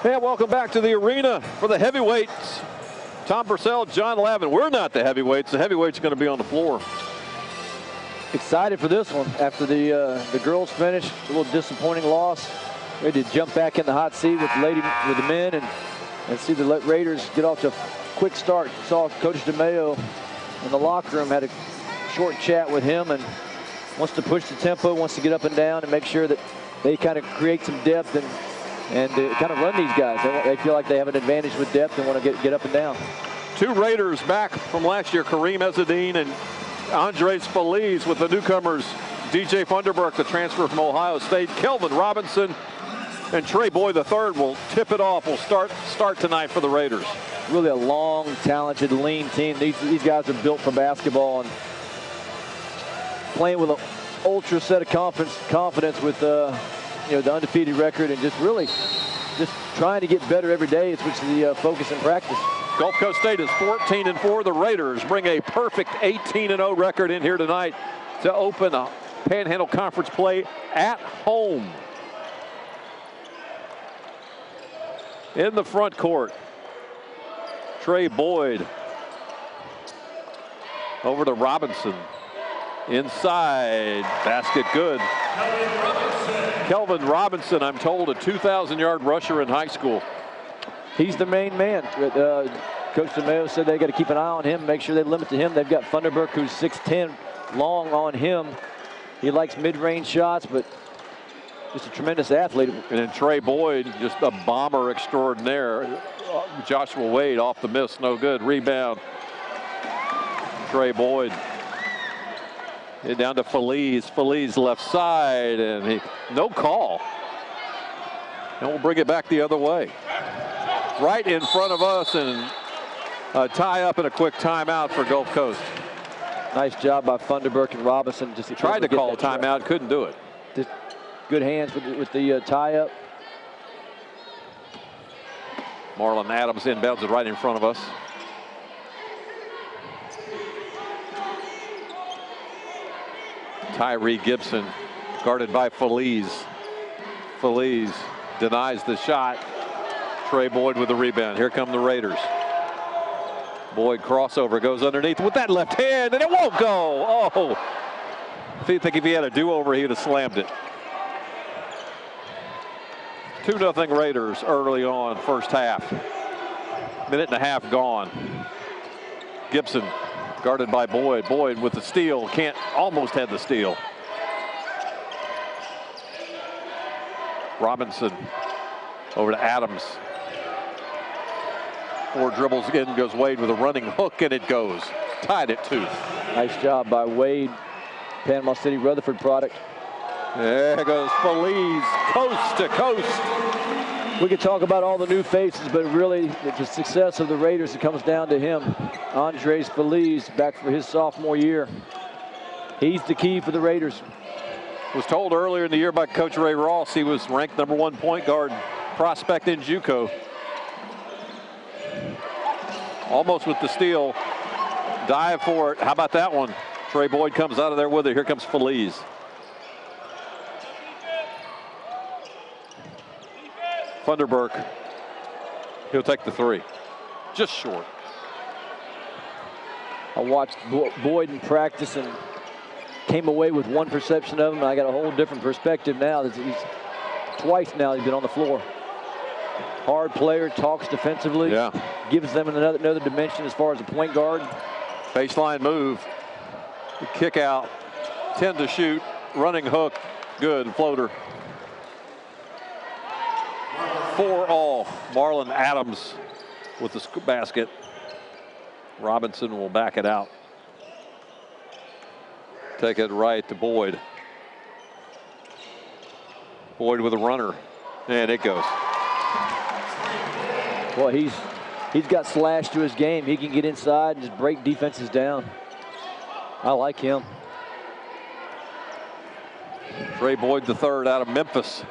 And welcome back to the arena for the heavyweights. Tom Purcell, John Lavin. We're not the heavyweights. The heavyweights are going to be on the floor. Excited for this one after the girls finished. A little disappointing loss. Ready to jump back in the hot seat with the men and see the Raiders get off to a quick start. Saw Coach DeMayo in the locker room, had a short chat with him, and wants to push the tempo, wants to get up and down and make sure that they kind of create some depth and kind of run these guys. They feel like they have an advantage with depth and want to get up and down. Two Raiders back from last year, Kareem Ezzedine and Andres Feliz, with the newcomers, DJ Funderburk, the transfer from Ohio State, Kelvin Robinson, and Trey Boyd III will tip it off. Will start tonight for the Raiders. Really a long, talented, lean team. These guys are built for basketball and playing with an ultra set of confidence with the undefeated record, and just trying to get better every day, which is the focus in practice. Gulf Coast State is 14-4. The Raiders bring a perfect 18-0 record in here tonight to open a Panhandle Conference play at home. In the front court, Trey Boyd over to Robinson. Inside, basket good. Kelvin Robinson, I'm told, a 2,000-yard rusher in high school. He's the main man. Coach DeMayo said they got to keep an eye on him, make sure they limit to him. They've got Funderburk, who's 6'10", long on him. He likes mid-range shots, but just a tremendous athlete. And then Trey Boyd, just a bomber extraordinaire. Joshua Wade off the miss, no good. Rebound. Trey Boyd. Get down to Feliz. Feliz left side, and no call. And we'll bring it back the other way. Right in front of us, and a tie up and a quick timeout for Gulf Coast. Nice job by Funderburk and Robinson. Just tried to call a timeout, couldn't do it. Just good hands with the tie up. Marlon Adams inbounds it right in front of us. Tyree Gibson guarded by Feliz. Feliz denies the shot. Trey Boyd with the rebound. Here come the Raiders. Boyd crossover, goes underneath with that left hand, and it won't go. Oh, I think if he had a do-over, he would have slammed it. 2-0 Raiders early on, first half. Minute and a half gone. Gibson guarded by Boyd. Boyd with the steal. Almost had the steal. Robinson over to Adams. 4 dribbles in goes Wade with a running hook, and it goes. Tied at 2. Nice job by Wade. Panama City Rutherford product. There goes Feliz, coast to coast. We could talk about all the new faces, but really the success of the Raiders, it comes down to him. Andres Feliz, back for his sophomore year. He's the key for the Raiders. Was told earlier in the year by Coach Ray Ross he was ranked #1 point guard prospect in JUCO. Almost with the steal. Dive for it. How about that one? Trey Boyd comes out of there with it. Here comes Feliz. Funderburk. He'll take the 3. Just short. I watched Boyd in practice and came away with one perception of him. I got a whole different perspective now. Twice now he's been on the floor. Hard player, talks defensively. Yeah. Gives them another dimension as far as a point guard. Baseline move. Kick out. 10 to shoot. Running hook. Good. Floater. 4 all. Marlon Adams with the basket. Robinson will back it out. Take it right to Boyd. Boyd with a runner. And it goes. Well, he's got slash to his game. He can get inside and just break defenses down. I like him. Trey Boyd III out of Memphis.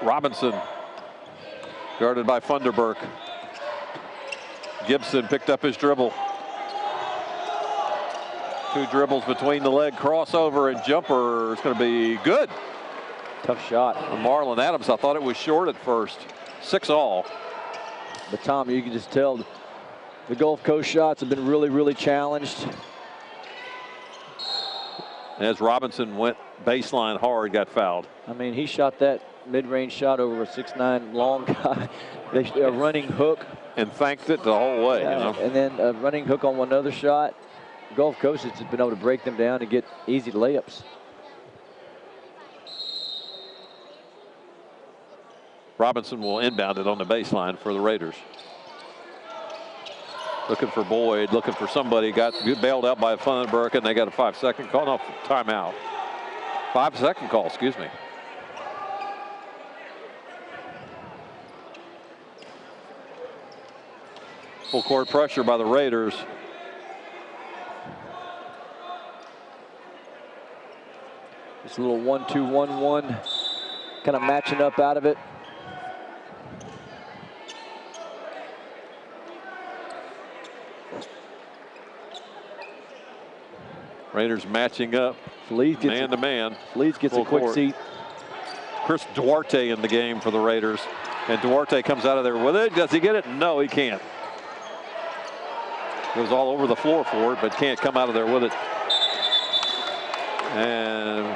Robinson guarded by Funderburk. Gibson picked up his dribble. 2 dribbles between the leg, crossover, and jumper is going to be good. Tough shot. Marlon Adams, I thought it was short at first. 6-all. But Tom, you can just tell the Gulf Coast shots have been really, really challenged. As Robinson went baseline hard, got fouled. I mean, he shot that mid-range shot over a 6'9" long guy. A running hook. And thanked it the whole way, Yeah, you know. and then a running hook on one other shot. Gulf Coast has just been able to break them down and get easy layups. Robinson will inbound it on the baseline for the Raiders. Looking for Boyd, looking for somebody. Got bailed out by Funenberg, and they got a 5-second call. No, timeout. 5-second call, excuse me. Full court pressure by the Raiders. Just a little 1-2-1-1, kind of matching up out of it. Raiders matching up, man to man. Feliz gets a quick seat. Chris Duarte in the game for the Raiders. And Duarte comes out of there with it. Does he get it? No, he can't. Goes all over the floor for it, but can't come out of there with it. And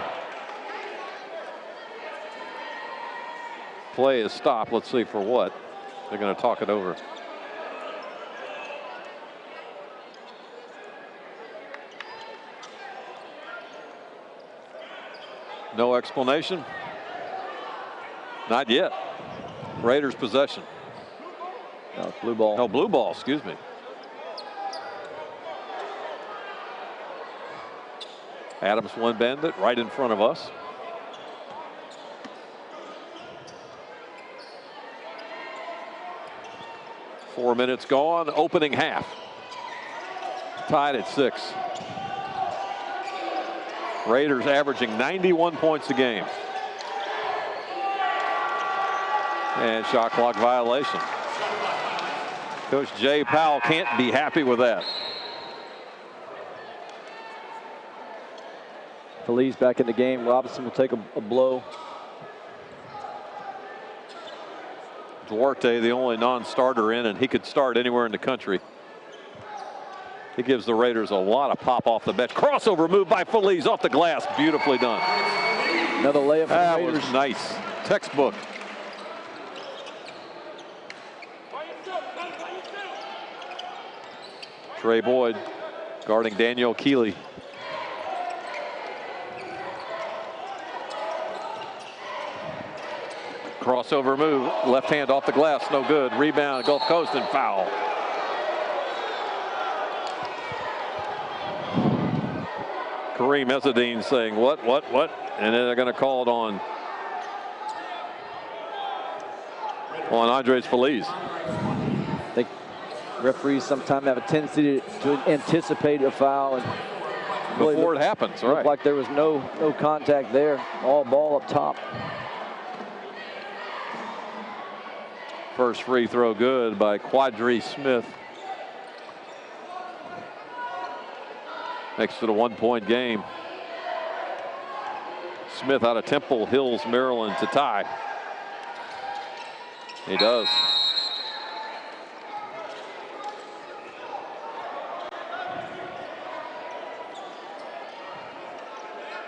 play is stopped. Let's see for what. They're going to talk it over. No explanation. Not yet. Raiders possession. No, blue ball. No, blue ball, excuse me. Adams one bandit right in front of us. Four minutes gone, opening half. Tied at 6. Raiders averaging 91 points a game. And shot clock violation. Coach Jay Powell can't be happy with that. Feliz back in the game. Robinson will take a blow. Duarte, the only non-starter in, and he could start anywhere in the country. He gives the Raiders a lot of pop off the bench. Crossover move by Feliz off the glass. Beautifully done. Another layup for the Raiders. That was nice. Textbook. Trey Boyd guarding Daniel Keeley. Crossover move. Left hand off the glass. No good. Rebound. Gulf Coast and foul. Kareem Ezzedine saying, what? And then they're going to call it on Andres Feliz. I think referees sometimes have a tendency to anticipate a foul. And really before it happens, right? Looked like there was no contact there. All ball up top. First free throw good by Quadri Smith. Makes it a 1-point game. Smith out of Temple Hills, Maryland to tie. He does.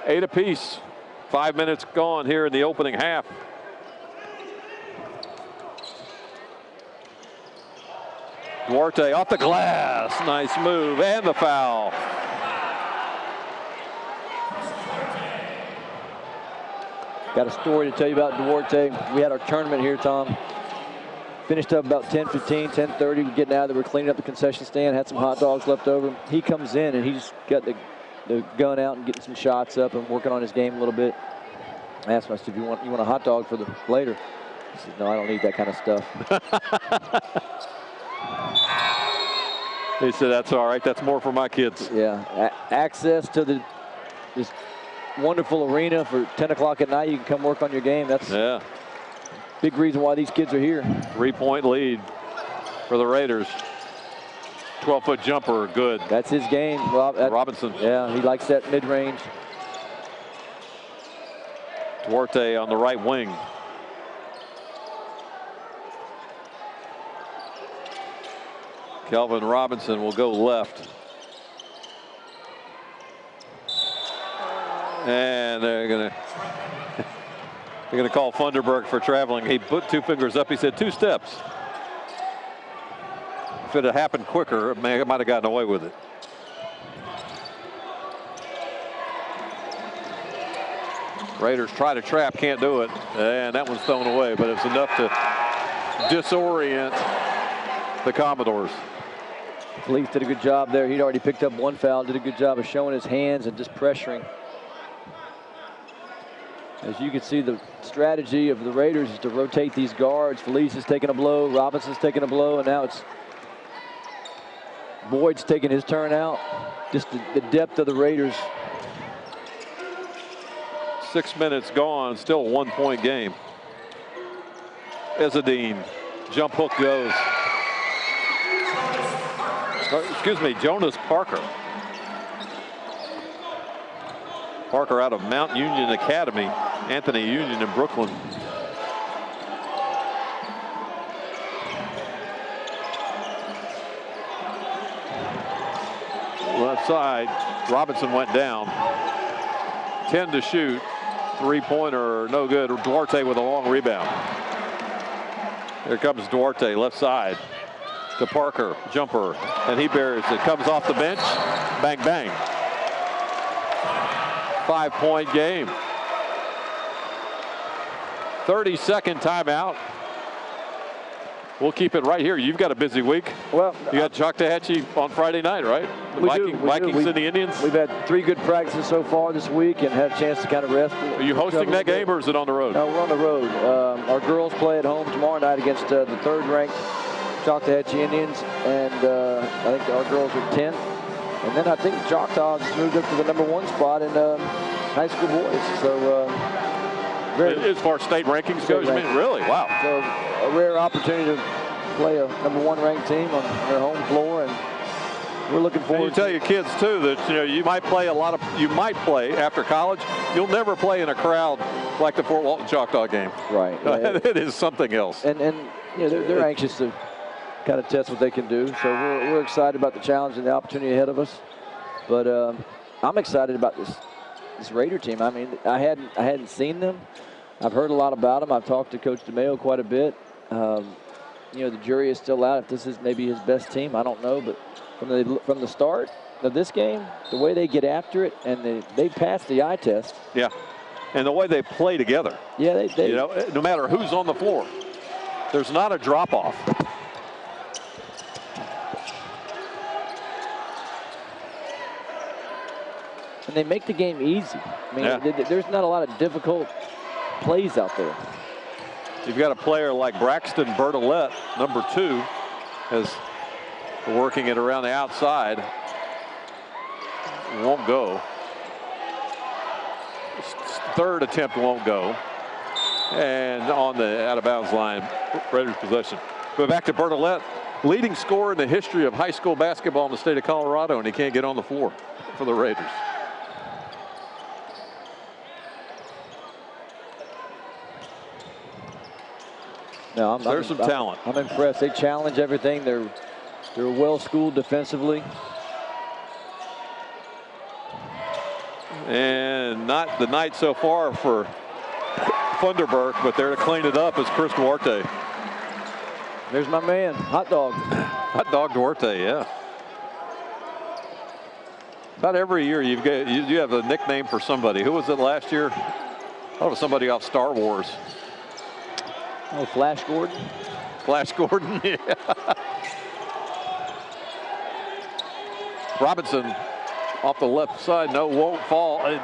Eight apiece. 5 minutes gone here in the opening half. Duarte off the glass. Nice move and the foul. Got a story to tell you about Duarte. We had our tournament here, Tom. Finished up about 10:15, 10:30. We're getting out of there. We're cleaning up the concession stand. Had some hot dogs left over. He comes in and he's got the gun out and getting some shots up and working on his game a little bit. I asked him, I said, you want a hot dog for the later? He said, no, I don't need that kind of stuff. He said, that's all right. That's more for my kids. Yeah, access to this wonderful arena for 10 o'clock at night. You can come work on your game. That's big reason why these kids are here. 3-point lead for the Raiders. 12-foot jumper, good. That's his game. Robinson. Yeah, he likes that mid-range. Duarte on the right wing. Kelvin Robinson will go left. And they're gonna call Funderburk for traveling. He put 2 fingers up. He said 2 steps. If it had happened quicker, it might have gotten away with it. Raiders try to trap, can't do it. And that one's thrown away, but it's enough to disorient the Commodores. Felice did a good job there. He'd already picked up 1 foul, did a good job of showing his hands and just pressuring. As you can see, the strategy of the Raiders is to rotate these guards. Felice is taking a blow, Robinson's taking a blow, and now it's Boyd's taking his turn out. Just the depth of the Raiders. 6 minutes gone, still a 1-point game. Ezzedine, jump hook goes. Excuse me, Jonas Parker. Parker out of Mount Union Academy, Anthony Union in Brooklyn. Left side, Robinson went down. 10 to shoot, 3-pointer, no good. Duarte with a long rebound. Here comes Duarte, left side to Parker, jumper, and he buries it. Comes off the bench, bang, bang. 5-point game. 30-second timeout. We'll keep it right here. You've got a busy week. Well, you got Choctawhatchee on Friday night, right? Vikings and the Indians. We've had 3 good practices so far this week and had a chance to kind of rest. Are you hosting that game or is it on the road? No, we're on the road. Our girls play at home tomorrow night against the 3rd-ranked Choctawhatchee Indians, and I think our girls are 10th. And then I think Choctaw has moved up to the #1 spot in high school boys. So as far as state rankings goes, you mean? Really? Wow. So a rare opportunity to play a #1 ranked team on their home floor, and we're looking forward. And you tell your kids too that you might play after college. You'll never play in a crowd like the Fort Walton Choctaw game. Right. It is something else. And they're anxious to kind of test what they can do. So we're excited about the challenge and the opportunity ahead of us. But I'm excited about this Raider team. I mean, I hadn't seen them. I've heard a lot about them. I've talked to Coach DeMayo quite a bit. The jury is still out if this is maybe his best team. I don't know, but from the start of this game, the way they get after it, and they pass the eye test. Yeah, and the way they play together. Yeah, they no matter who's on the floor, there's not a drop off. And they make the game easy. I mean, there's not a lot of difficult plays out there. You've got a player like Braxton Bertolette, #2, is working it around the outside. Won't go. 3rd attempt won't go. And on the out-of-bounds line, Raiders possession. But back to Bertolette, leading scorer in the history of high school basketball in the state of Colorado, and he can't get on the floor for the Raiders. No, there's some talent. I'm impressed. They challenge everything. They're well-schooled defensively. And not the night so far for Funderburk, but there to clean it up is Chris Duarte. There's my man, Hot Dog. Hot Dog Duarte, yeah. About every year you have a nickname for somebody. Who was it last year? Oh, it was somebody off Star Wars. Oh, Flash Gordon? Flash Gordon, yeah. Robinson off the left side, no, won't fall. And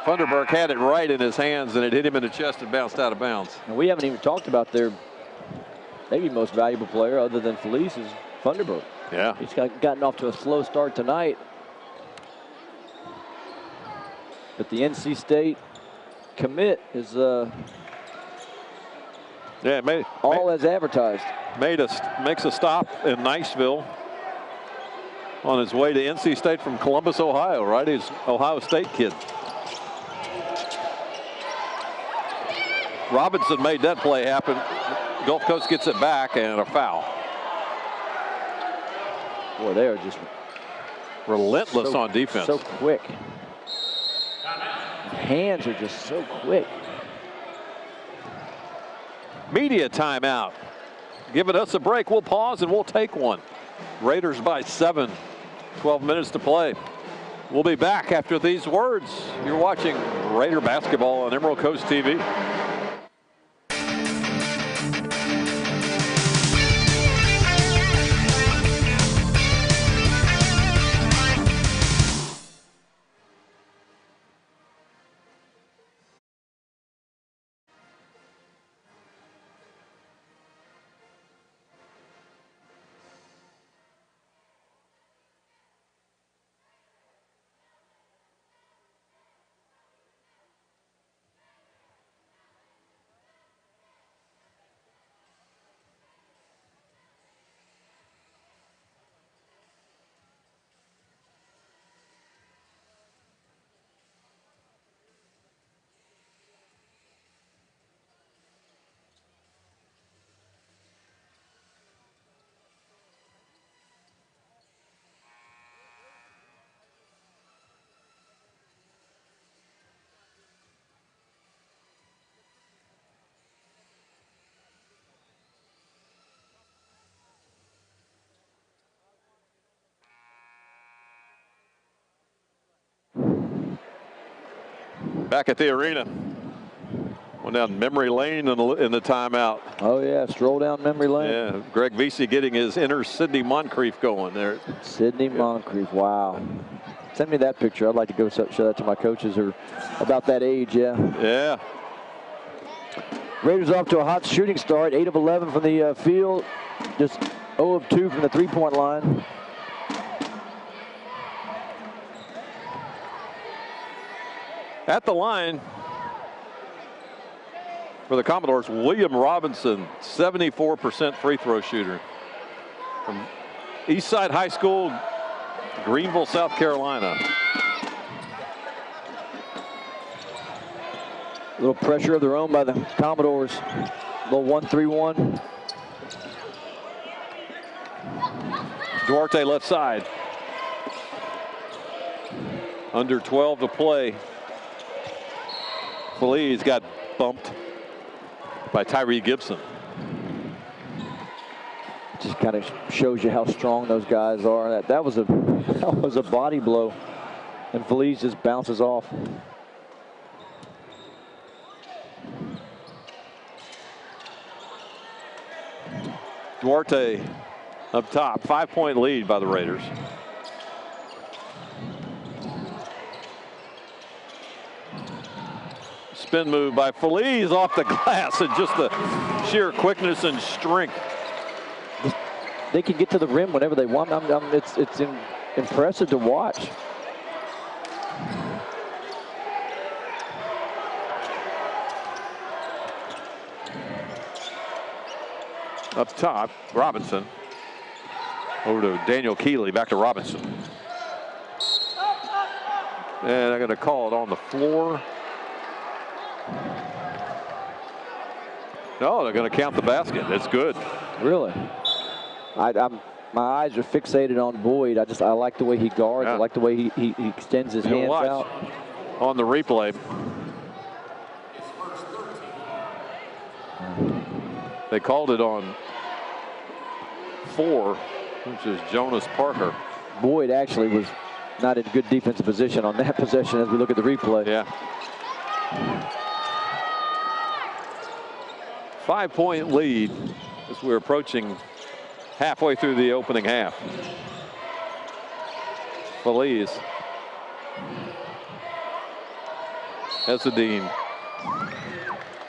Funderburk had it right in his hands, and it hit him in the chest and bounced out of bounds. And we haven't even talked about their maybe most valuable player other than Felice is Funderburk. Yeah. He's gotten off to a slow start tonight. But the NC State commit is as advertised. Makes a stop in Niceville on his way to NC State from Columbus, Ohio, right? He's an Ohio State kid. Robinson made that play happen. Gulf Coast gets it back and a foul. Boy, they are just relentless on defense. So quick. Hands are just so quick. Media timeout. Giving us a break. We'll pause and we'll take one. Raiders by 7. 12 minutes to play. We'll be back after these words. You're watching Raider basketball on Emerald Coast TV. Back at the arena. Went down memory lane in the timeout. Oh, yeah, stroll down memory lane. Yeah, Greg Vesey getting his inner Sidney Moncrief going there. Sidney Moncrief, wow. Send me that picture. I'd like to go show that to my coaches who are about that age, yeah. Yeah. Raiders off to a hot shooting start. 8 of 11 from the field. Just 0 of 2 from the three-point line. At the line for the Commodores, William Robinson, 74% free throw shooter from Eastside High School, Greenville, South Carolina. A little pressure of their own by the Commodores. A little 1-3-1. Duarte left side. Under 12 to play. Feliz got bumped by Tyree Gibson. Just kind of shows you how strong those guys are. That was a body blow, and Feliz just bounces off. Duarte up top, 5-point lead by the Raiders. Spin move by Feliz off the glass, and just the sheer quickness and strength. They can get to the rim whenever they want. It's impressive to watch. Up top, Robinson. Over to Daniel Keeley, back to Robinson. And I'm going to call it on the floor. No, they're going to count the basket. That's good. Really? My eyes are fixated on Boyd. I like the way he guards. Yeah. I like the way he extends his hands out. On the replay. They called it on 4, which is Jonas Parker. Boyd actually was not in good defensive position on that possession as we look at the replay. Yeah. 5-point lead as we're approaching halfway through the opening half. Feliz. Hessedine.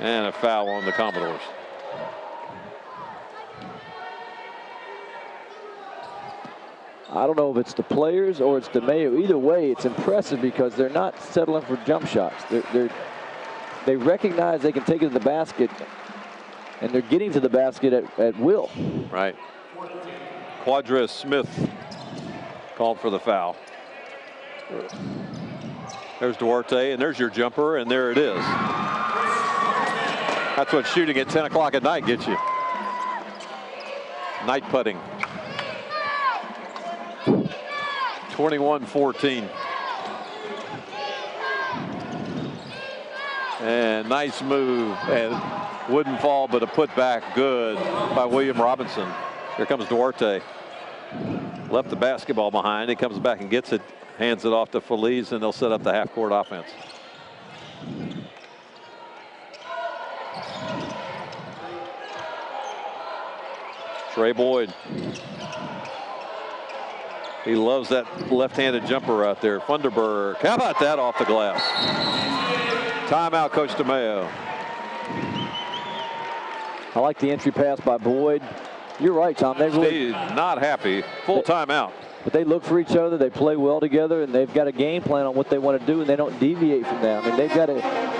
And a foul on the Commodores. I don't know if it's the players or it's DeMayo. Either way, it's impressive because they're not settling for jump shots. They recognize they can take it to the basket, and they're getting to the basket at will. Right. Quadras Smith called for the foul. There's Duarte, and there's your jumper, and there it is. That's what shooting at 10 o'clock at night gets you. Night putting. 21-14. And nice move, and wouldn't fall, but a putback good by William Robinson. Here comes Duarte. Left the basketball behind. He comes back and gets it, hands it off to Feliz, and they'll set up the half-court offense. Trey Boyd. He loves that left-handed jumper out there. Funderburg. How about that off the glass? Timeout, Coach DeMeo. I like the entry pass by Boyd. You're right, Tom. They really not happy. Full timeout. But they look for each other. They play well together, and they've got a game plan on what they want to do, and they don't deviate from that. I mean, they've got to.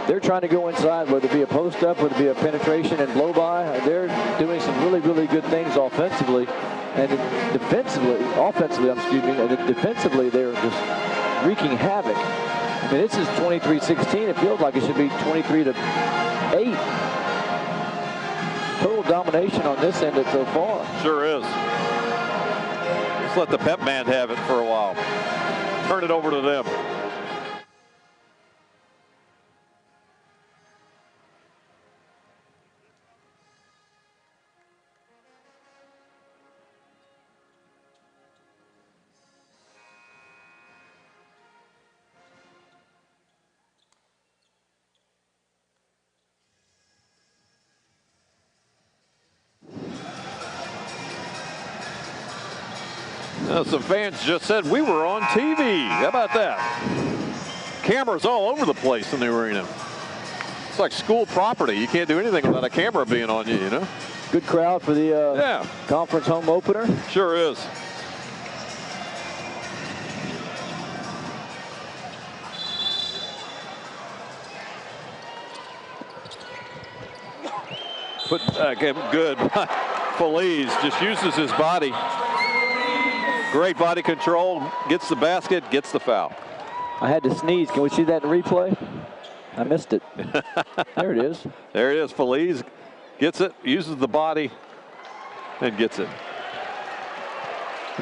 They're trying to go inside, whether it be a post up, whether it be a penetration and blow by. They're doing some really, really good things offensively, and defensively, excuse me, and defensively, they're just wreaking havoc. I mean, this is 23-16. It feels like it should be 23-8. Total domination on this end so far. Sure is. Let's let the pep band have it for a while. Turn it over to them. Some fans just said we were on TV. How about that? Cameras all over the place in the arena. It's like school property. You can't do anything without a camera being on you, you know? Good crowd for the conference home opener. Sure is. Put good. Feliz just uses his body. Great body control, gets the basket, gets the foul. I had to sneeze. Can we see that in replay? I missed it. There it is. There it is. Feliz gets it, uses the body, and gets it.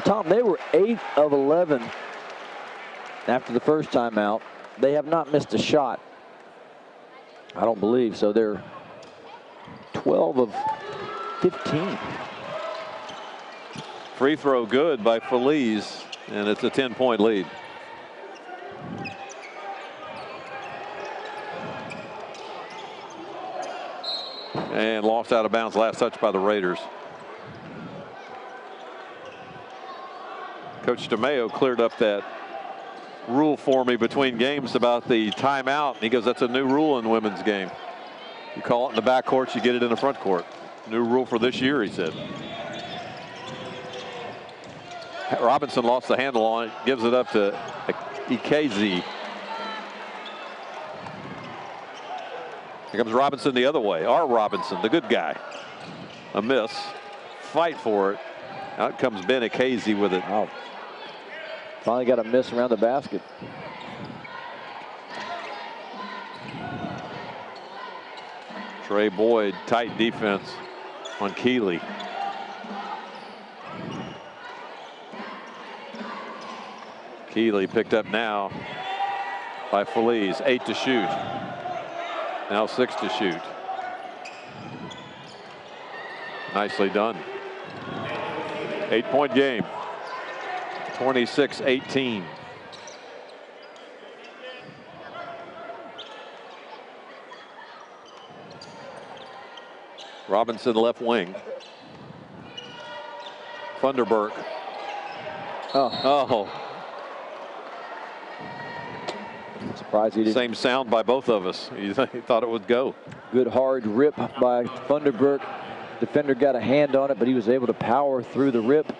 Tom, they were 8 of 11 after the first timeout. They have not missed a shot, I don't believe. So they're 12 of 15. Free throw good by Feliz, and it's a 10-point lead. And lost out of bounds, last touch by the Raiders. Coach DeMeo cleared up that rule for me between games about the timeout. He goes, that's a new rule in the women's game. You call it in the back court, you get it in the front court. New rule for this year, he said. Robinson lost the handle on it, gives it up to EKZ. Here comes Robinson the other way. Our Robinson, the good guy. A miss. Fight for it. Out comes Ben EKZ with it. Oh. Finally got a miss around the basket. Trey Boyd, tight defense on Keeley. Keeley picked up now by Feliz. 8 to shoot. Now 6 to shoot. Nicely done. 8-point game. 26-18. Robinson left wing. Funderburg. Oh. I'm surprised he didn't. Same sound by both of us. He thought it would go. Good hard rip by Funderburg. Defender got a hand on it, but he was able to power through the rip,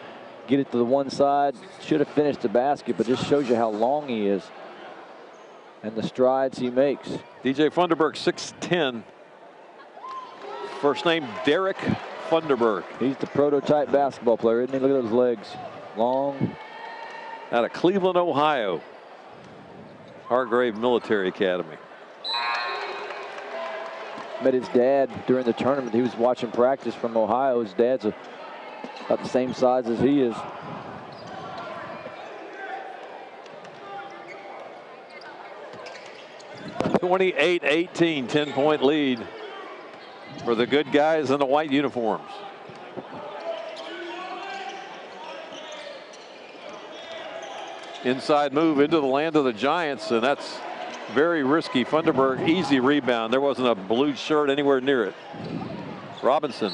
get it to the one side. Should have finished the basket, but just shows you how long he is and the strides he makes. DJ Funderburg, 6'10". First name Derek Funderburg. He's the prototype basketball player, isn't he? Look at those legs. Long. Out of Cleveland, Ohio. Hargrave Military Academy. met his dad during the tournament. He was watching practice from Ohio. His dad's about the same size as he is. (28-18), 10-point lead for the good guys in the white uniforms. Inside move into the land of the Giants, and that's very risky. Funderburg, easy rebound. There wasn't a blue shirt anywhere near it. Robinson,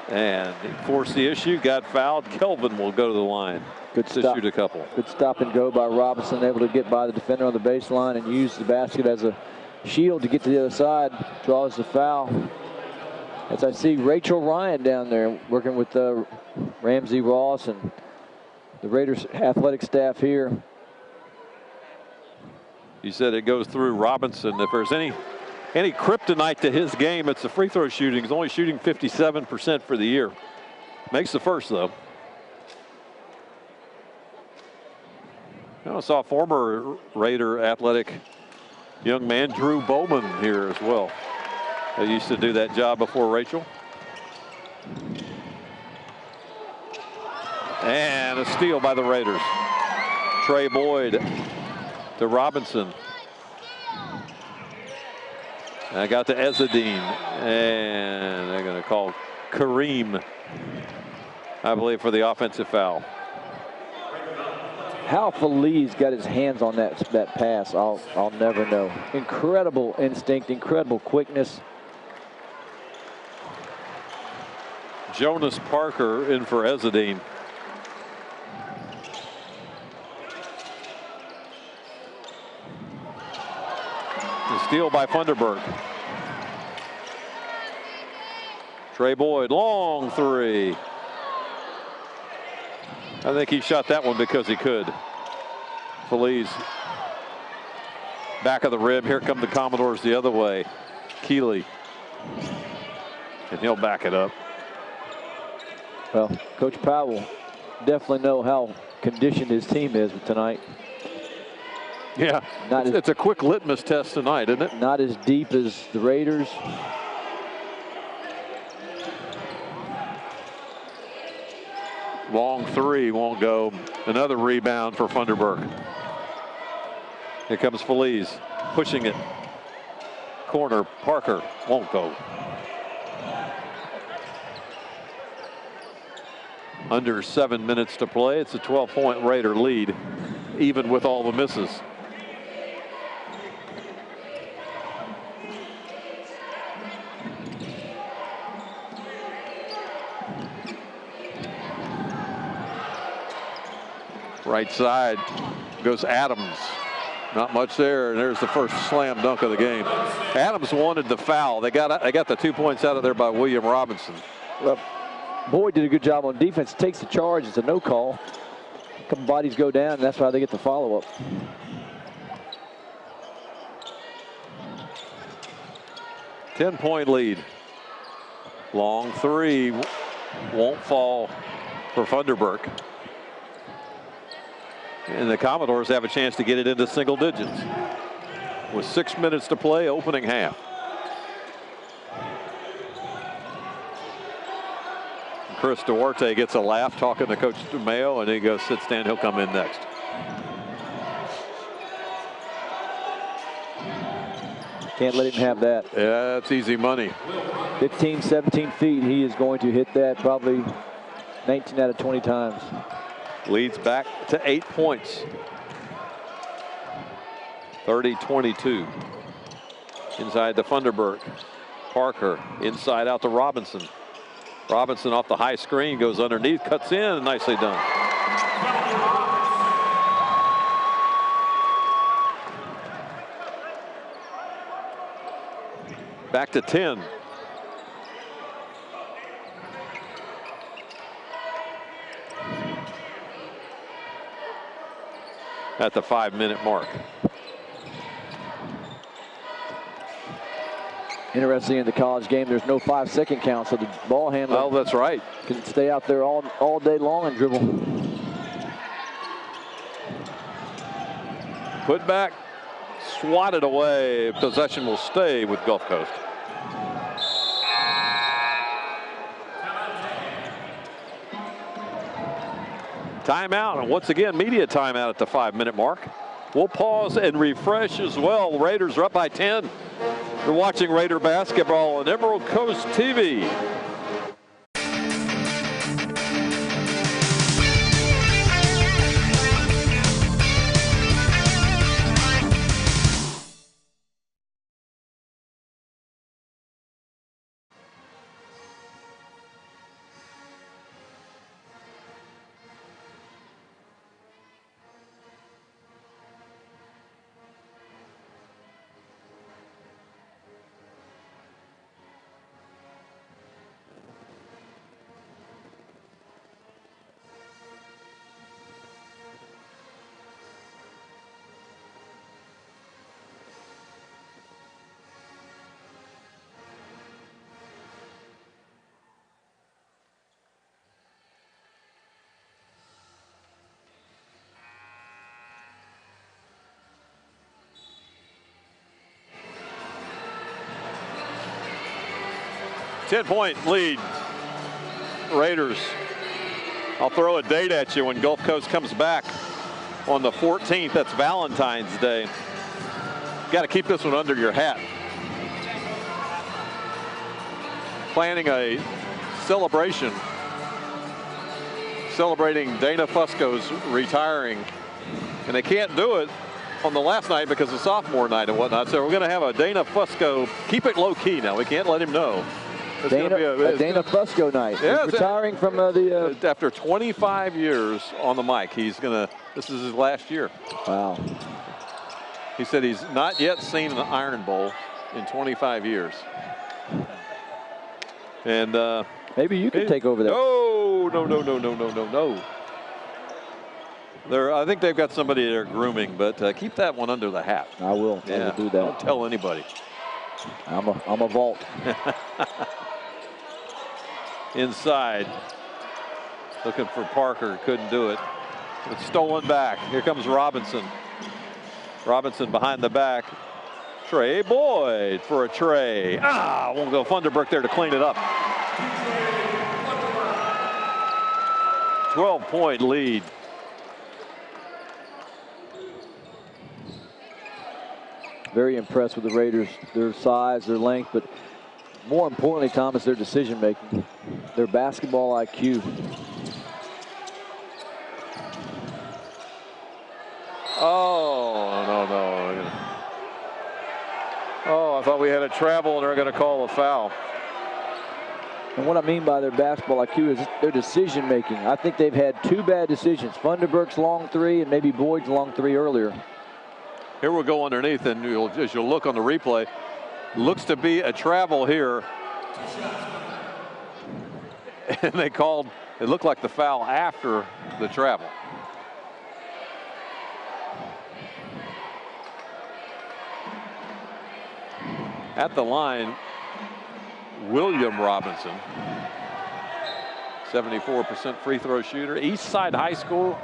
and he forced the issue, got fouled. Kelvin will go to the line. Good to stop. Shoot a couple. Good stop and go by Robinson, able to get by the defender on the baseline and use the basket as a shield to get to the other side. Draws the foul. As I see Rachel Ryan down there working with Ramsey Ross and the Raiders athletic staff here. You said it goes through Robinson. If there's any kryptonite to his game, it's the free throw shooting. He's only shooting 57% for the year. Makes the first, though. I saw former Raider athletic young man Drew Bowman here as well. They used to do that job before Rachel. And a steal by the Raiders. Trey Boyd to Robinson. I got to Ezzedine, and they're going to call Kareem, I believe, for the offensive foul. How Feliz got his hands on that pass, I'll never know. Incredible instinct, incredible quickness. Jonas Parker in for Ezzedine. The steal by Funderburg. Trey Boyd, long three. I think he shot that one because he could. Feliz, back of the rim. Here come the Commodores the other way. Keeley, and he'll back it up. Well, Coach Powell definitely know how conditioned his team is tonight. Yeah, it's a quick litmus test tonight, isn't it? Not as deep as the Raiders. Long three won't go. Another rebound for Funderburg. Here comes Feliz, pushing it. Corner, Parker won't go. Under 7 minutes to play. It's a 12-point Raider lead, even with all the misses. Right side goes Adams. Not much there, and there's the first slam dunk of the game. Adams wanted the foul. They got the 2 points out of there by William Robinson. Well, Boyd did a good job on defense. Takes the charge. It's a no call. A couple bodies go down, and that's why they get the follow-up. Ten-point lead. Long three won't fall for Funderburg. And the Commodores have a chance to get it into single digits. With 6 minutes to play, opening half. Chris Duarte gets a laugh talking to Coach Mayo, and he goes, sit, stand, he'll come in next. Can't let him have that. Yeah, that's easy money. 15, 17 feet, he is going to hit that probably 19 out of 20 times. Leads back to 8 points. 30-22. Inside to Funderburg. Parker inside out to Robinson. Robinson off the high screen, goes underneath, cuts in, nicely done. Back to 10. At the 5-minute mark. Interesting in the college game, there's no 5-second count, so the ball handler oh, that's right. Can stay out there all day long and dribble. Put back, swatted away. Possession will stay with Gulf Coast. Timeout, and once again, media timeout at the 5-minute mark. We'll pause and refresh as well. Raiders are up by 10. You're watching Raider basketball on Emerald Coast TV. Ten-point lead, Raiders. I'll throw a date at you when Gulf Coast comes back on the 14th. That's Valentine's Day. Got to keep this one under your hat. Planning a celebration, celebrating Dana Fusco's retiring, and they can't do it on the last night because of sophomore night and whatnot. So we're going to have a Dana Fusco. Keep it low key now. We can't let him know. Dana Fusco night. Yeah, he's retiring from the. After 25 years on the mic, he's gonna. This is his last year. Wow. He said he's not yet seen an Iron Bowl in 25 years. And maybe you could take over that. No. I think they've got somebody they're grooming, but keep that one under the hat. I will. Yeah, I will do that. Don't tell anybody. I'm a vault. Inside, looking for Parker, couldn't do it. It's stolen back. Here comes Robinson. Robinson behind the back. Trey Boyd for a tray. Won't go. Funderburk there to clean it up. 12-point lead. Very impressed with the Raiders, their size, their length, but more importantly, Thomas, their decision making, their basketball IQ. Oh, no. Oh, I thought we had a travel and they're going to call a foul. And what I mean by their basketball IQ is their decision making. I think they've had two bad decisions. Funderburk's long three and maybe Boyd's long three earlier. Here we'll go underneath, and as you'll look on the replay, looks to be a travel here. And they called, it looked like the foul after the travel. At the line, William Robinson, 74% free throw shooter, Eastside High School,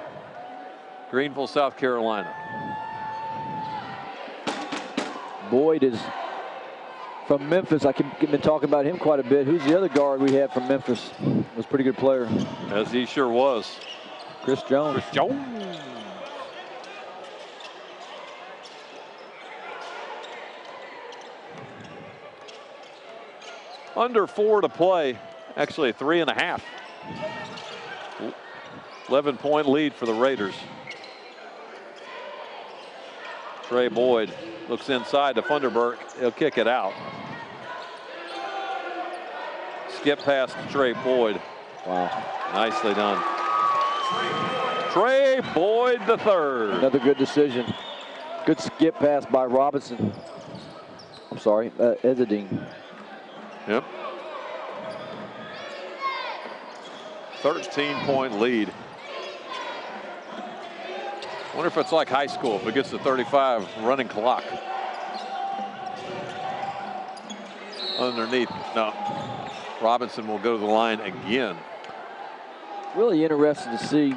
Greenville, South Carolina. Boyd is from Memphis. I've been talking about him quite a bit. Who's the other guard we have from Memphis? Was a pretty good player. As he sure was. Chris Jones. Under 4 to play. Actually 3.5. 11-point lead for the Raiders. Trey Boyd looks inside to Funderburk. He'll kick it out. Skip past Trey Boyd. Wow. Nicely done. Trey Boyd the third. Another good decision. Good skip pass by Robinson. I'm sorry, Ezedine. Yep. 13-point lead. Wonder if it's like high school, if it gets to 35 running clock. Underneath, no. Robinson will go to the line again. Really interested to see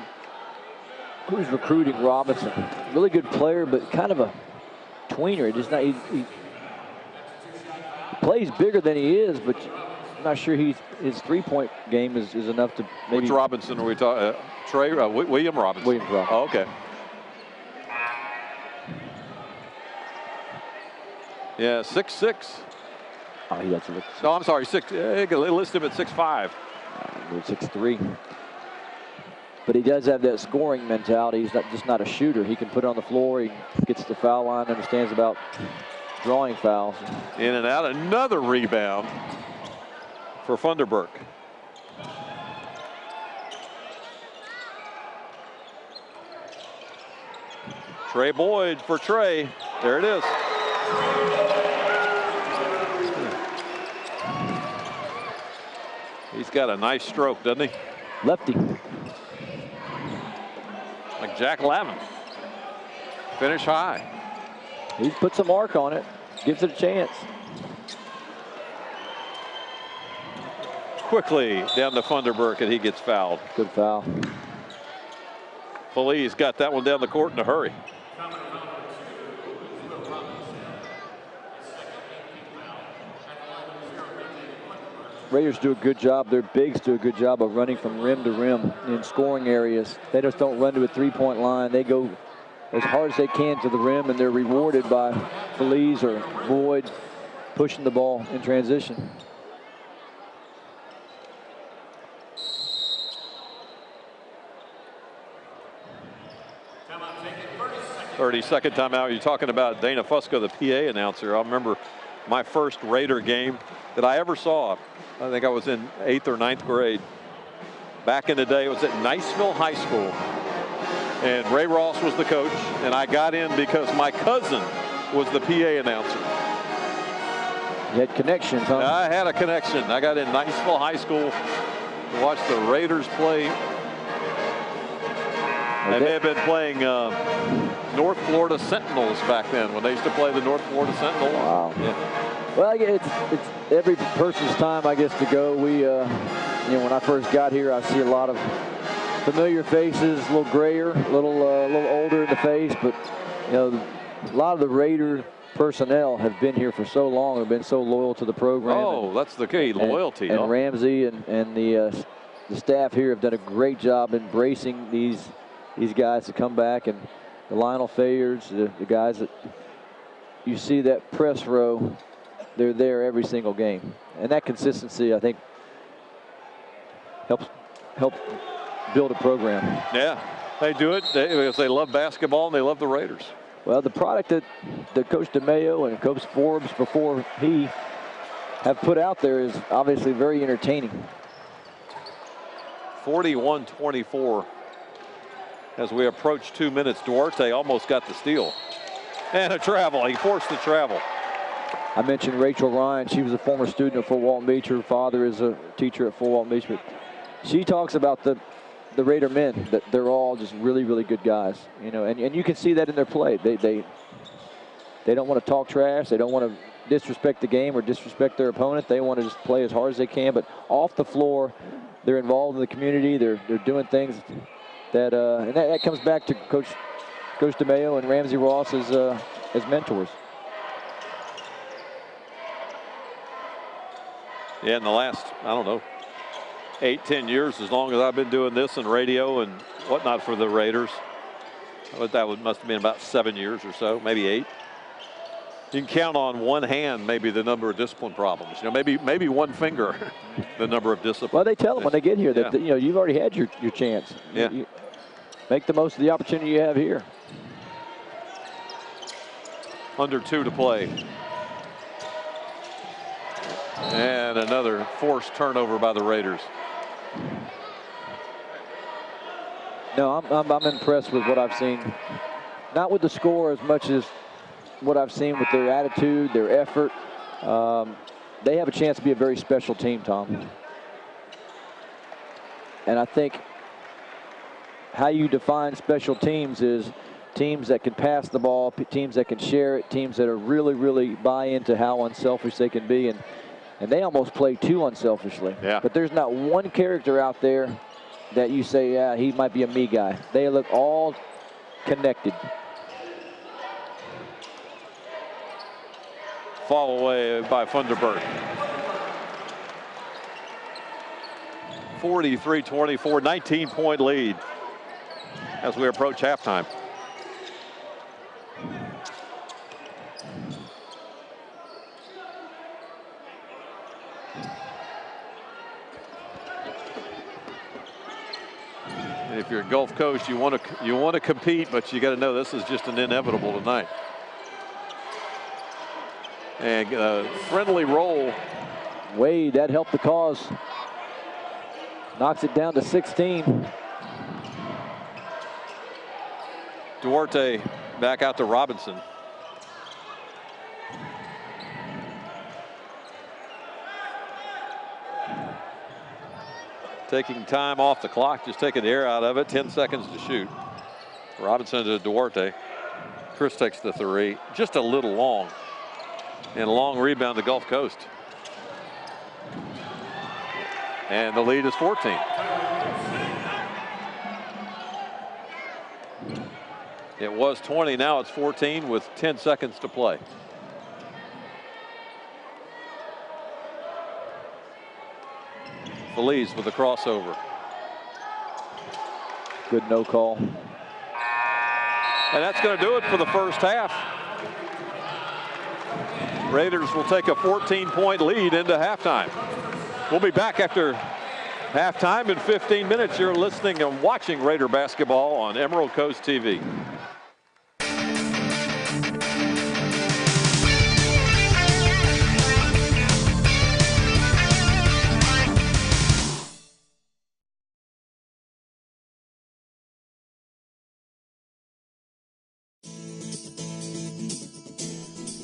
who's recruiting Robinson. Really good player, but kind of a tweener. Just not, he plays bigger than he is, but I'm not sure his 3-point game is enough to maybe. Which Robinson are we talking? Trey William Robinson. William Robinson. Oh, okay. Yeah, 6'6". Oh, he has to look. No, I'm sorry, 6. They list him at 6'5". 6'3". But he does have that scoring mentality. He's just not a shooter. He can put it on the floor. He gets to the foul line, understands about drawing fouls. In and out, another rebound for Funderburk. Trey Boyd for Trey. There it is. He's got a nice stroke, doesn't he? Lefty. Like Jack Lavin. Finish high. He puts a mark on it. Gives it a chance. Quickly down to Funderburk, and he gets fouled. Good foul. Feliz got that one down the court in a hurry. Raiders do a good job. Their bigs do a good job of running from rim to rim in scoring areas. They just don't run to a 3-point line. They go as hard as they can to the rim, and they're rewarded by Feliz or Boyd pushing the ball in transition. Thirty-second timeout. You're talking about Dana Fusco, the PA announcer. I remember my first Raider game that I ever saw. I think I was in 8th or 9th grade. Back in the day, it was at Niceville High School. And Ray Ross was the coach, and I got in because my cousin was the PA announcer. You had connections, huh? I had a connection. I got in Niceville High School to watch the Raiders play. And they had been playing North Florida Sentinels back then when they used to play the North Florida Sentinels. Wow. Yeah. Well, it's every person's time, I guess, to go. We, when I first got here, I see a lot of familiar faces, a little grayer, a little older in the face, but a lot of the Raider personnel have been here for so long, have been so loyal to the program. Oh, that's the key, loyalty. And Ramsey and the staff here have done a great job embracing these guys to come back, and the Lionel Fayers, the guys that you see that press row, they're there every single game, and that consistency, I think, helps build a program. Yeah, they do it because they love basketball and they love the Raiders. Well, the product that Coach DeMayo and Coach Forbes before he have put out there is obviously very entertaining. 41-24 as we approach 2 minutes. Duarte almost got the steal. And a travel. He forced the travel. I mentioned Rachel Ryan. She was a former student at Fort Walton Beach. Her father is a teacher at Fort Walton Beach. But she talks about the Raider men, that they're all just really, really good guys. And you can see that in their play. They don't want to talk trash. They don't want to disrespect the game or disrespect their opponent. They want to just play as hard as they can. But off the floor, they're involved in the community. They're doing things that and that comes back to Coach DeMayo and Ramsey Ross as mentors. Yeah, in the last, 8-10 years, as long as I've been doing this and radio and whatnot for the Raiders, must have been about 7 years or so, maybe 8. You can count on one hand maybe the number of discipline problems. Maybe one finger the number of discipline. Well, they tell them when they get here that you've already had your chance. Yeah. You make the most of the opportunity you have here. Under 2 to play. And another forced turnover by the Raiders. No, I'm impressed with what I've seen. Not with the score as much as what I've seen with their attitude, their effort. They have a chance to be a very special team, Tom. And I think how you define special teams is teams that can pass the ball, teams that can share it, teams that are really, really buy into how unselfish they can be. And they almost play too unselfishly. Yeah. But there's not one character out there that you say, yeah, he might be a me guy. They look all connected. Fall away by Funderburk. 43-24, 19-point lead as we approach halftime. And if you're at Gulf Coast, you want to compete, but you got to know this is just an inevitable tonight. And friendly roll. Wade, that helped the cause. Knocks it down to 16. Duarte back out to Robinson. Taking time off the clock, just taking the air out of it. 10 seconds to shoot. Robinson to Duarte. Chris takes the three, just a little long. And a long rebound to Gulf Coast. And the lead is 14. It was 20, now it's 14 with 10 seconds to play. Feliz with the crossover. Good no call. And that's going to do it for the first half. Raiders will take a 14-point lead into halftime. We'll be back after halftime in 15 minutes. You're listening and watching Raider basketball on Emerald Coast TV.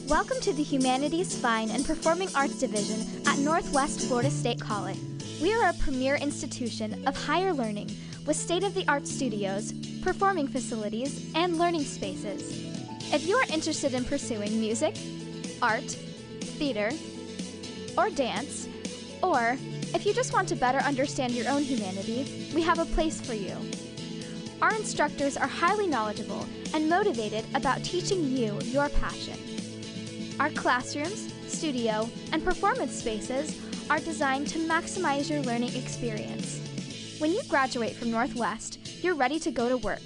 Welcome to the Humanities, Fine, and Performing Arts Division at Northwest Florida State College. We are a premier institution of higher learning with state-of-the-art studios, performing facilities, and learning spaces. If you are interested in pursuing music, art, theater, or dance, or if you just want to better understand your own humanity, we have a place for you. Our instructors are highly knowledgeable and motivated about teaching you your passion. Our classrooms, studio, and performance spaces are designed to maximize your learning experience. When you graduate from Northwest, you're ready to go to work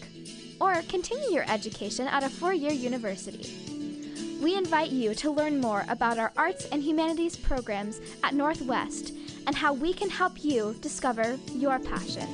or continue your education at a four-year university. We invite you to learn more about our arts and humanities programs at Northwest and how we can help you discover your passion.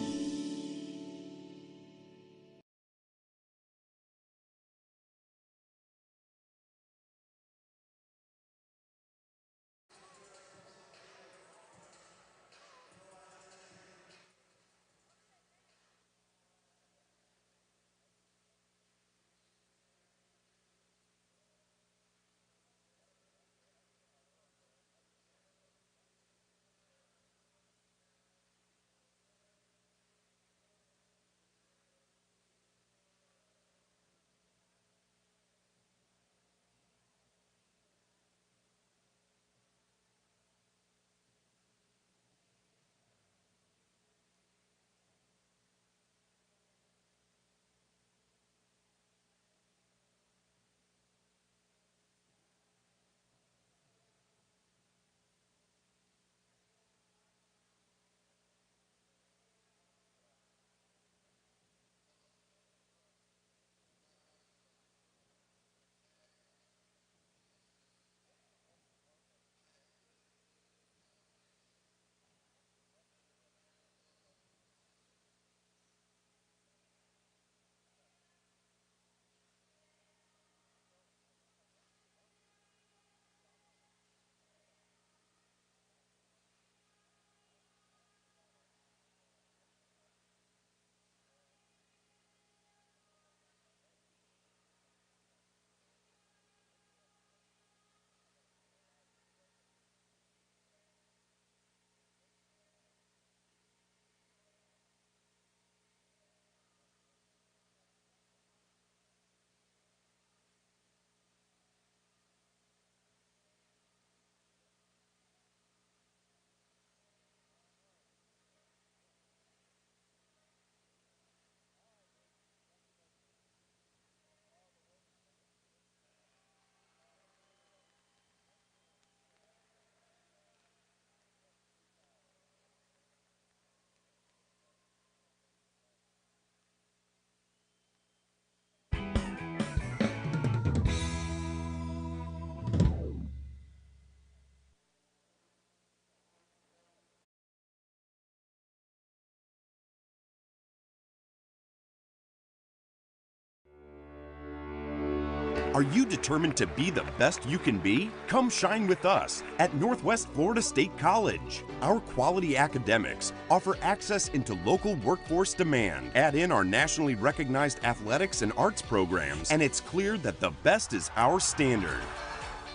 Are you determined to be the best you can be? Come shine with us at Northwest Florida State College. Our quality academics offer access into local workforce demand. Add in our nationally recognized athletics and arts programs, and it's clear that the best is our standard.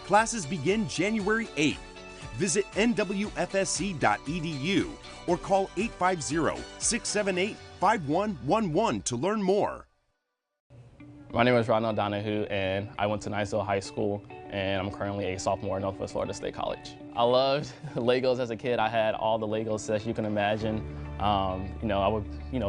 Classes begin January 8th. Visit NWFSC.edu or call 850-678-5111 to learn more. My name is Ronald Donahue, and I went to Niceville High School, and I'm currently a sophomore at Northwest Florida State College. I loved Legos as a kid. I had all the Lego sets you can imagine. I would,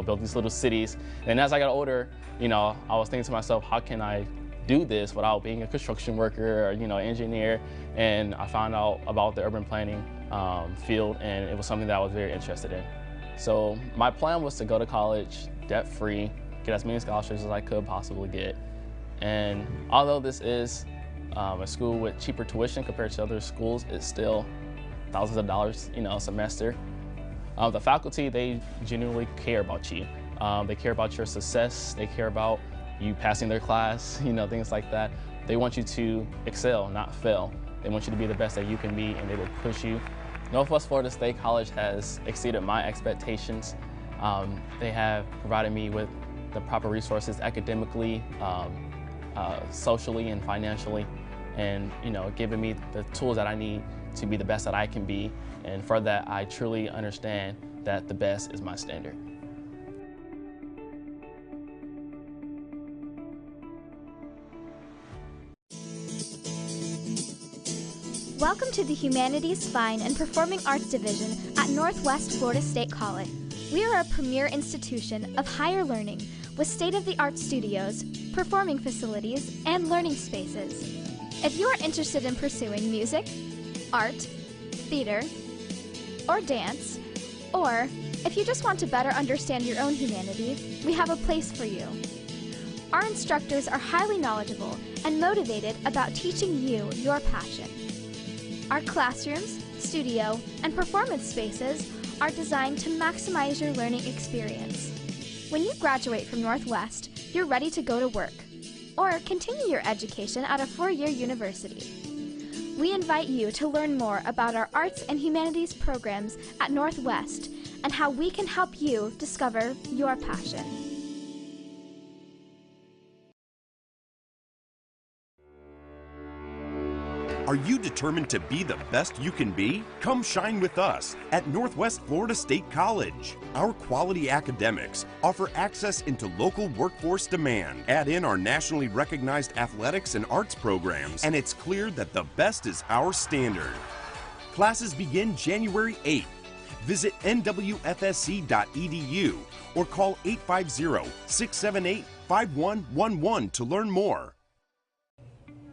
build these little cities. And as I got older, I was thinking to myself, how can I do this without being a construction worker or, engineer? And I found out about the urban planning field, and it was something that I was very interested in. So my plan was to go to college debt-free, get as many scholarships as I could possibly get. And although this is a school with cheaper tuition compared to other schools, it's still thousands of dollars, a semester. The faculty, they genuinely care about you. They care about your success. They care about you passing their class, things like that. They want you to excel, not fail. They want you to be the best that you can be, and they will push you. Northwest Florida State College has exceeded my expectations. They have provided me with the proper resources academically, socially, and financially, and giving me the tools that I need to be the best that I can be. And for that, I truly understand that the best is my standard. Welcome to the Humanities, Fine, and Performing Arts Division at Northwest Florida State College. We are a premier institution of higher learning with state-of-the-art studios, performing facilities, and learning spaces. If you are interested in pursuing music, art, theater, or dance, or if you just want to better understand your own humanity, we have a place for you. Our instructors are highly knowledgeable and motivated about teaching you your passion. Our classrooms, studio, and performance spaces are designed to maximize your learning experience. When you graduate from Northwest, you're ready to go to work or continue your education at a four-year university. We invite you to learn more about our arts and humanities programs at Northwest and how we can help you discover your passion. Are you determined to be the best you can be? Come shine with us at Northwest Florida State College. Our quality academics offer access into local workforce demand. Add in our nationally recognized athletics and arts programs, and it's clear that the best is our standard. Classes begin January 8th. Visit NWFSC.edu or call 850-678-5111 to learn more.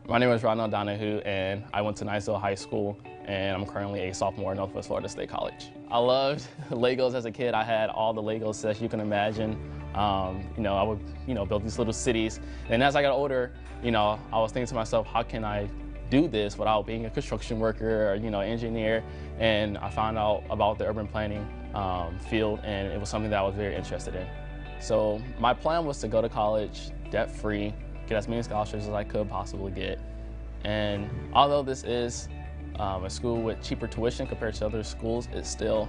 My name is Ronald Donahue, and I went to Niceville High School, and I'm currently a sophomore at Northwest Florida State College. I loved Legos as a kid. I had all the Lego sets you can imagine. I would, build these little cities. And as I got older, I was thinking to myself, how can I do this without being a construction worker or, engineer? And I found out about the urban planning field, and it was something that I was very interested in. So my plan was to go to college debt-free, get as many scholarships as I could possibly get. And although this is a school with cheaper tuition compared to other schools, it's still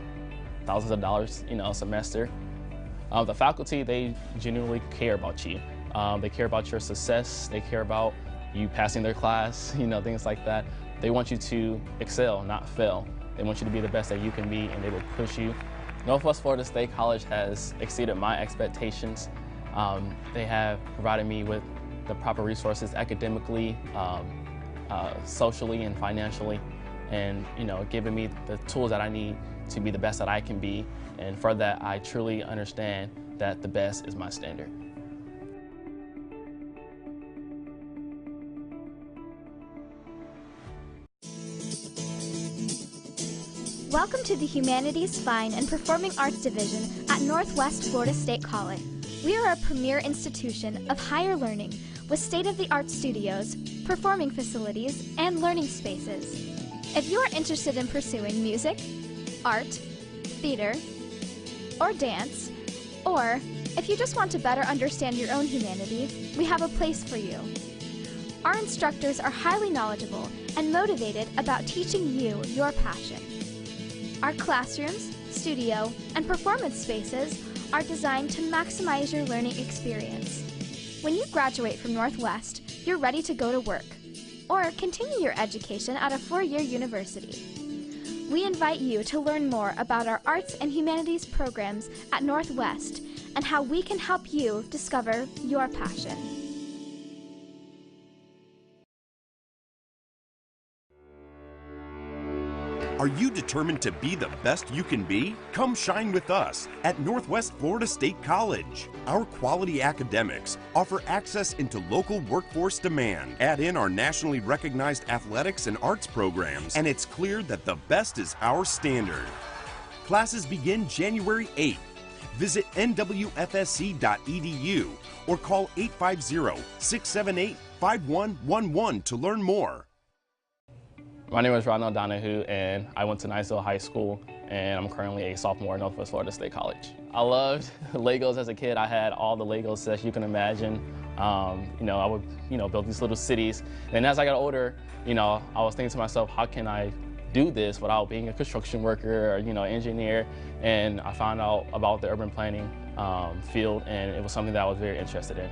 thousands of dollars, a semester. The faculty, they genuinely care about you. They care about your success. They care about you passing their class, things like that. They want you to excel, not fail. They want you to be the best that you can be, and they will push you. Northwest Florida State College has exceeded my expectations. They have provided me with the proper resources academically, socially, and financially, and giving me the tools that I need to be the best that I can be. And for that, I truly understand that the best is my standard. Welcome to the Humanities, Fine, and Performing Arts Division at Northwest Florida State College. We are a premier institution of higher learning with state-of-the-art studios, performing facilities, and learning spaces. If you are interested in pursuing music, art, theater, or dance, or if you just want to better understand your own humanity, we have a place for you. Our instructors are highly knowledgeable and motivated about teaching you your passion. Our classrooms, studio, and performance spaces are designed to maximize your learning experience. When you graduate from Northwest, you're ready to go to work or continue your education at a four-year university. We invite you to learn more about our arts and humanities programs at Northwest and how we can help you discover your passion. Are you determined to be the best you can be? Come shine with us at Northwest Florida State College. Our quality academics offer access into local workforce demand. Add in our nationally recognized athletics and arts programs, and it's clear that the best is our standard. Classes begin January 8th. Visit NWFSC.edu or call 850-678-5111 to learn more. My name is Ronald Donahue, and I went to Niceville High School, and I'm currently a sophomore at Northwest Florida State College. I loved Legos as a kid. I had all the Legos sets you can imagine. I would, build these little cities. And as I got older, I was thinking to myself, how can I do this without being a construction worker or, engineer? And I found out about the urban planning field, and it was something that I was very interested in.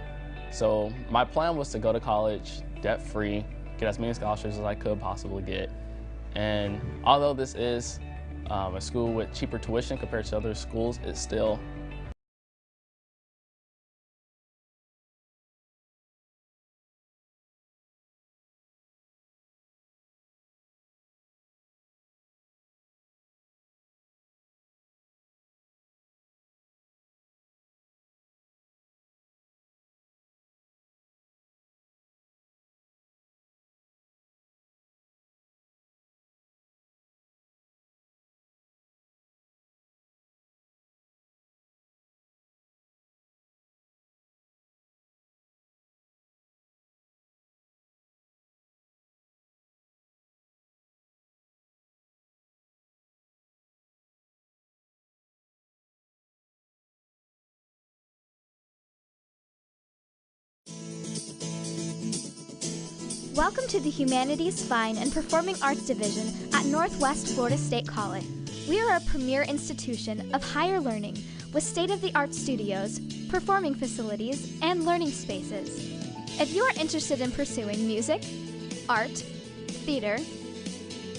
So my plan was to go to college debt-free, get as many scholarships as I could possibly get. And although this is a school with cheaper tuition compared to other schools, it's still Welcome to the Humanities, Fine, and Performing Arts Division at Northwest Florida State College. We are a premier institution of higher learning with state-of-the-art studios, performing facilities, and learning spaces. If you are interested in pursuing music, art, theater,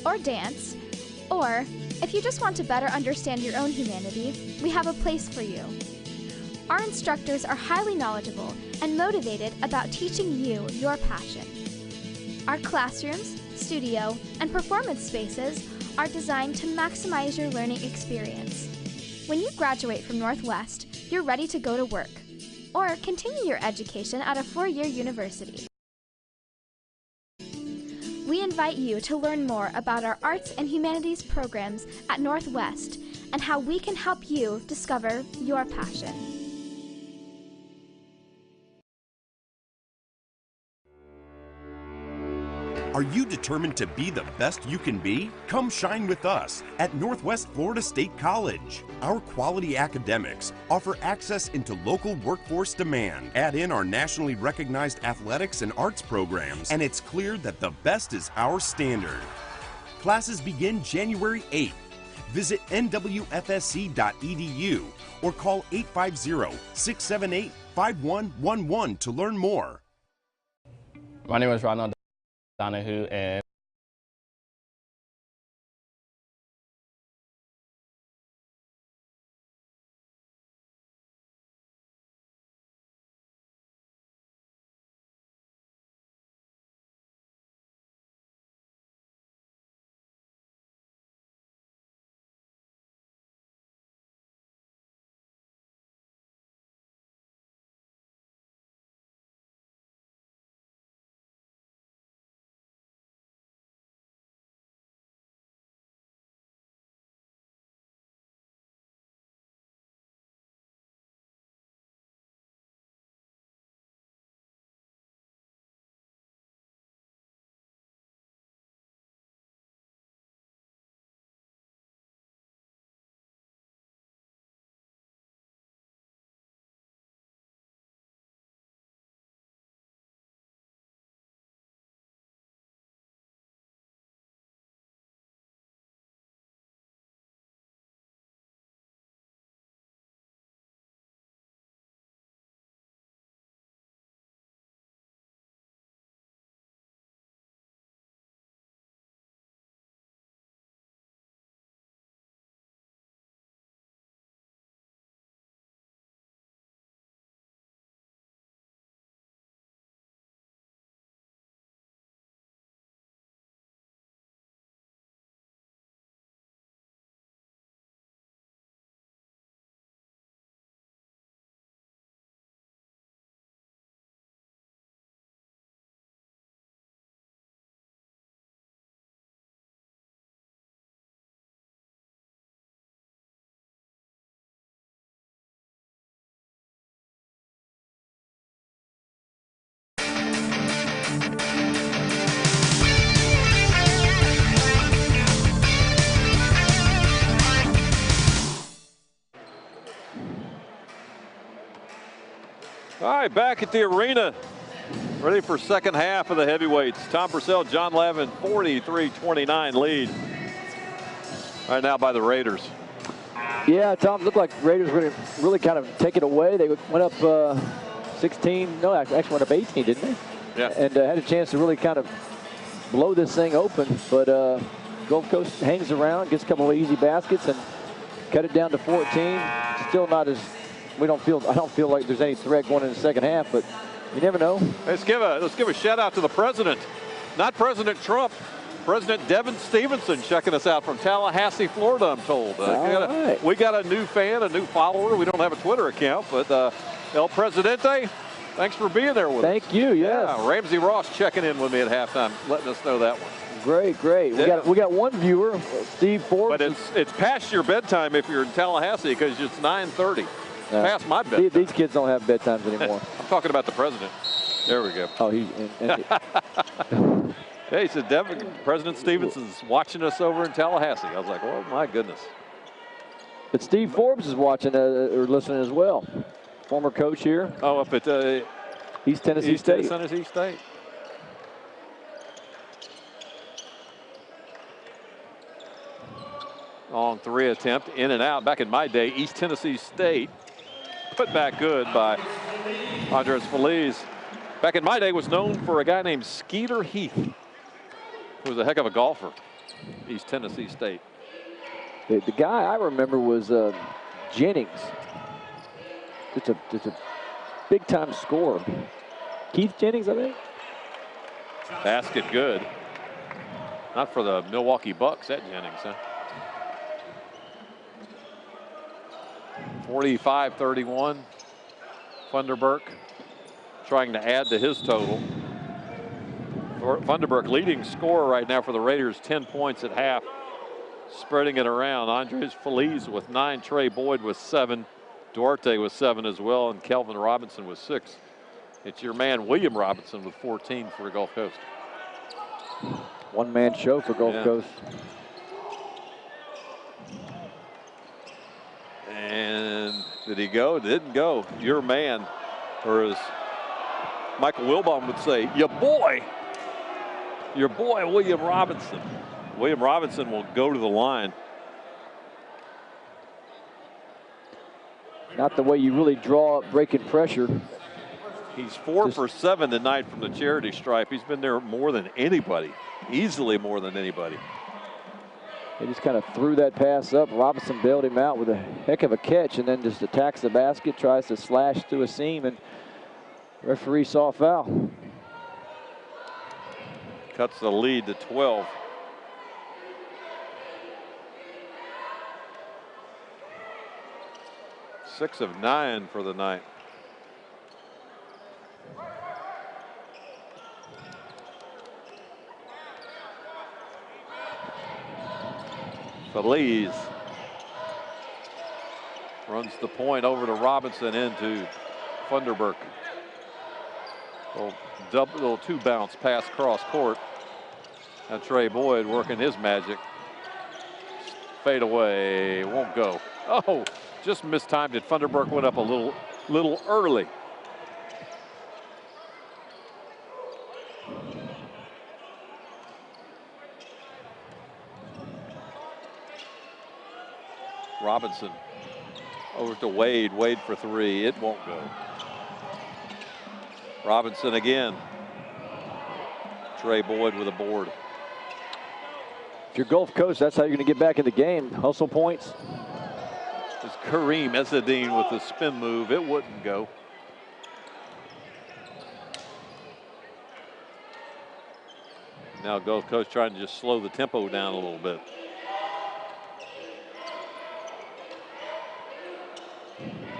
or dance, or if you just want to better understand your own humanity, we have a place for you. Our instructors are highly knowledgeable and motivated about teaching you your passion. Our classrooms, studio, and performance spaces are designed to maximize your learning experience. When you graduate from Northwest, you're ready to go to work or continue your education at a four-year university. We invite you to learn more about our arts and humanities programs at Northwest and how we can help you discover your passion. Are you determined to be the best you can be? Come shine with us at Northwest Florida State College. Our quality academics offer access into local workforce demand. Add in our nationally recognized athletics and arts programs, and it's clear that the best is our standard. Classes begin January 8th. Visit NWFSC.edu or call 850-678-5111 to learn more. My name is Ronald Donahue, and All right, back at the arena, ready for second half of the heavyweights. Tom Purcell, John Lavin, 43-29 lead. Right now by the Raiders. Yeah, Tom, looked like the Raiders were going to really kind of take it away. They went up 16, no, actually went up 18, didn't they? Yeah. And had a chance to really kind of blow this thing open, but Gulf Coast hangs around, gets a couple of easy baskets, and cut it down to 14. Still not as, I don't feel like there's any threat going in the second half, but you never know. Let's give a shout out to the president, not President Trump. President Devin Stevenson checking us out from Tallahassee, Florida, I'm told. We got a new fan, a new follower. We don't have a Twitter account, but El Presidente, thanks for being there with us. Thank you, yes. Yeah, Ramsey Ross checking in with me at halftime, letting us know that one. Great, great. Yeah. We got one viewer, Steve Forbes. But it's past your bedtime if you're in Tallahassee because it's 9:30. Past my bedtime. These kids don't have bedtimes anymore. I'm talking about the president. There we go. Oh, Hey, he said, President Stevenson's watching us over in Tallahassee. I was like, oh, my goodness. But Steve Forbes is watching or listening as well. Former coach here. Oh, up at East Tennessee State. Tennessee State. On 3 attempt, in and out. Back in my day, East Tennessee State put back good by Andres Feliz. Back in my day was known for a guy named Skeeter Heath, who was a heck of a golfer. East Tennessee State. The guy I remember was Jennings. Just a big time scorer. Keith Jennings, I think. Basket good. Not for the Milwaukee Bucks, that Jennings, huh? 45-31. Funderburk trying to add to his total. Funderburk leading scorer right now for the Raiders, 10 points at half. Spreading it around. Andres Feliz with 9, Trey Boyd with 7, Duarte with 7 as well, and Kelvin Robinson with 6. It's your man William Robinson with 14 for Gulf Coast. One-man show for Gulf Coast. And did he go? Didn't go. Your man, or as Michael Wilbon would say, your boy William Robinson. William Robinson will go to the line. Not the way you really draw up breaking pressure. He's 4 for 7 tonight from the charity stripe. He's been there more than anybody, easily more than anybody. He just kind of threw that pass up. Robinson bailed him out with a heck of a catch and then just attacks the basket, tries to slash through a seam, and referee saw a foul. Cuts the lead to 12. Six of 9 for the night. Feliz runs the point over to Robinson into Funderburk. Little 2 bounce pass cross court. Now Trey Boyd working his magic. Fade away, won't go. Oh, just mistimed it. Funderburk went up a little early. Robinson over to Wade. Wade for 3. It won't go. Robinson again. Trey Boyd with a board. If you're Gulf Coast, that's how you're going to get back in the game. Hustle points. It's Kareem Ezzedine with the spin move. It wouldn't go. Now Gulf Coast trying to just slow the tempo down a little bit.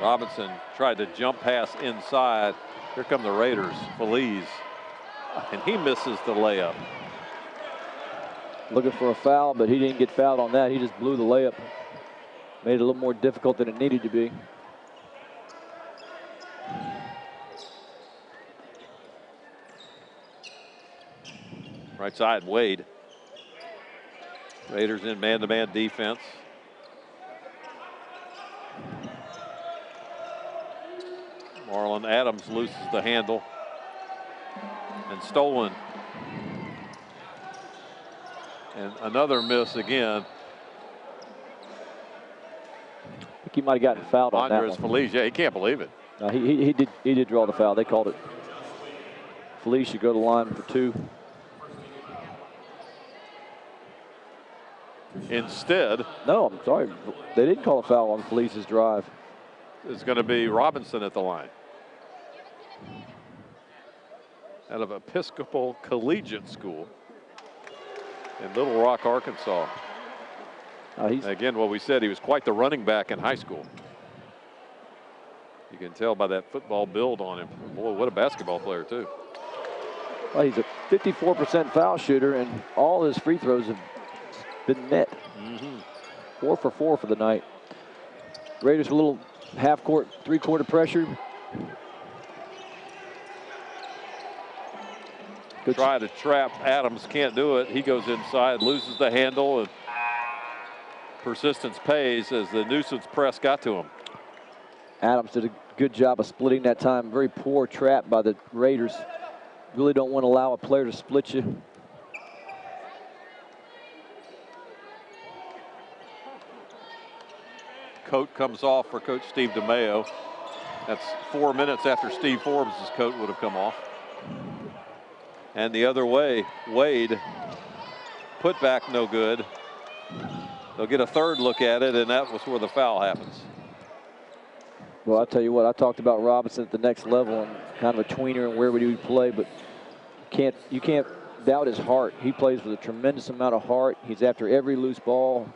Robinson tried to jump pass inside. Here come the Raiders. Feliz. And he misses the layup. Looking for a foul, but he didn't get fouled on that. He just blew the layup. Made it a little more difficult than it needed to be. Right side, Wade. Raiders in man-to-man defense. Marlon Adams loses the handle. And stolen. And another miss again. I think he might have gotten fouled on that Andres one. Feliz, yeah, he can't believe it. No, he did draw the foul. They called it. Feliz should go to the line for 2. Instead, no, I'm sorry. They didn't call a foul on Feliz's drive. It's going to be Robinson at the line. Out of Episcopal Collegiate School in Little Rock, Arkansas. Again, what we said, he was quite the running back in high school. You can tell by that football build on him. Boy, what a basketball player, too. Well, he's a 54% foul shooter, and all his free throws have been net. 4 for 4 for the night. Raiders a little half-court, three-quarter pressure. Good try to trap Adams, can't do it. He goes inside, loses the handle, and persistence pays as the nuisance press got to him. Adams did a good job of splitting that time. Very poor trap by the Raiders. Really don't want to allow a player to split you. Coat comes off for Coach Steve DeMayo. That's 4 minutes after Steve Forbes' coat would have come off. And the other way, Wade, put back no good. They'll get a third look at it, and that was where the foul happens. Well, I'll tell you what, I talked about Robinson at the next level and kind of a tweener and where would he play, but you can't doubt his heart. He plays with a tremendous amount of heart. He's after every loose ball,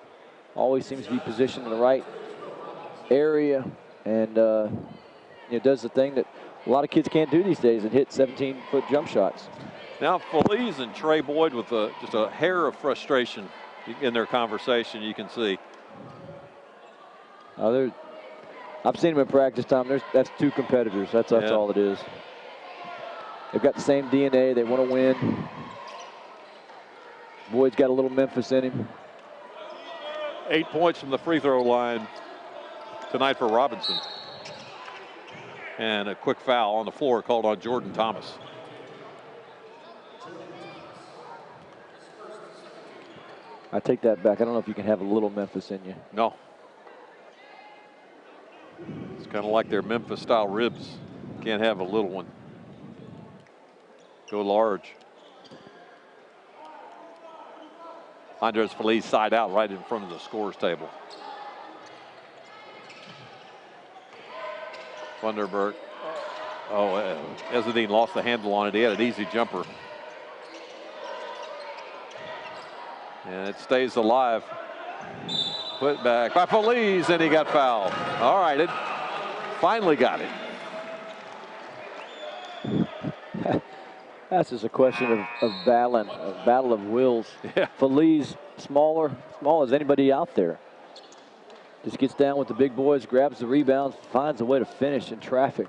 always seems to be positioned in the right area, and does the thing that a lot of kids can't do these days and hit 17-foot jump shots. Now Feliz and Trey Boyd with just a hair of frustration in their conversation, you can see. I've seen them in practice time. That's 2 competitors. That's all it is. They've got the same DNA. They want to win. Boyd's got a little Memphis in him. 8 points from the free throw line tonight for Robinson. And a quick foul on the floor called on Jordan Thomas. I take that back. I don't know if you can have a little Memphis in you. No. It's kind of like their Memphis-style ribs. Can't have a little one. Go large. Andres Feliz side out right in front of the scorer's table. Funderburk. Oh, Ezedine lost the handle on it. He had an easy jumper. And it stays alive. Put back by Feliz, and he got fouled. All right, it finally got it. That's just a question of battle of wills. Yeah. Feliz, small as anybody out there. Just gets down with the big boys, grabs the rebounds, finds a way to finish in traffic.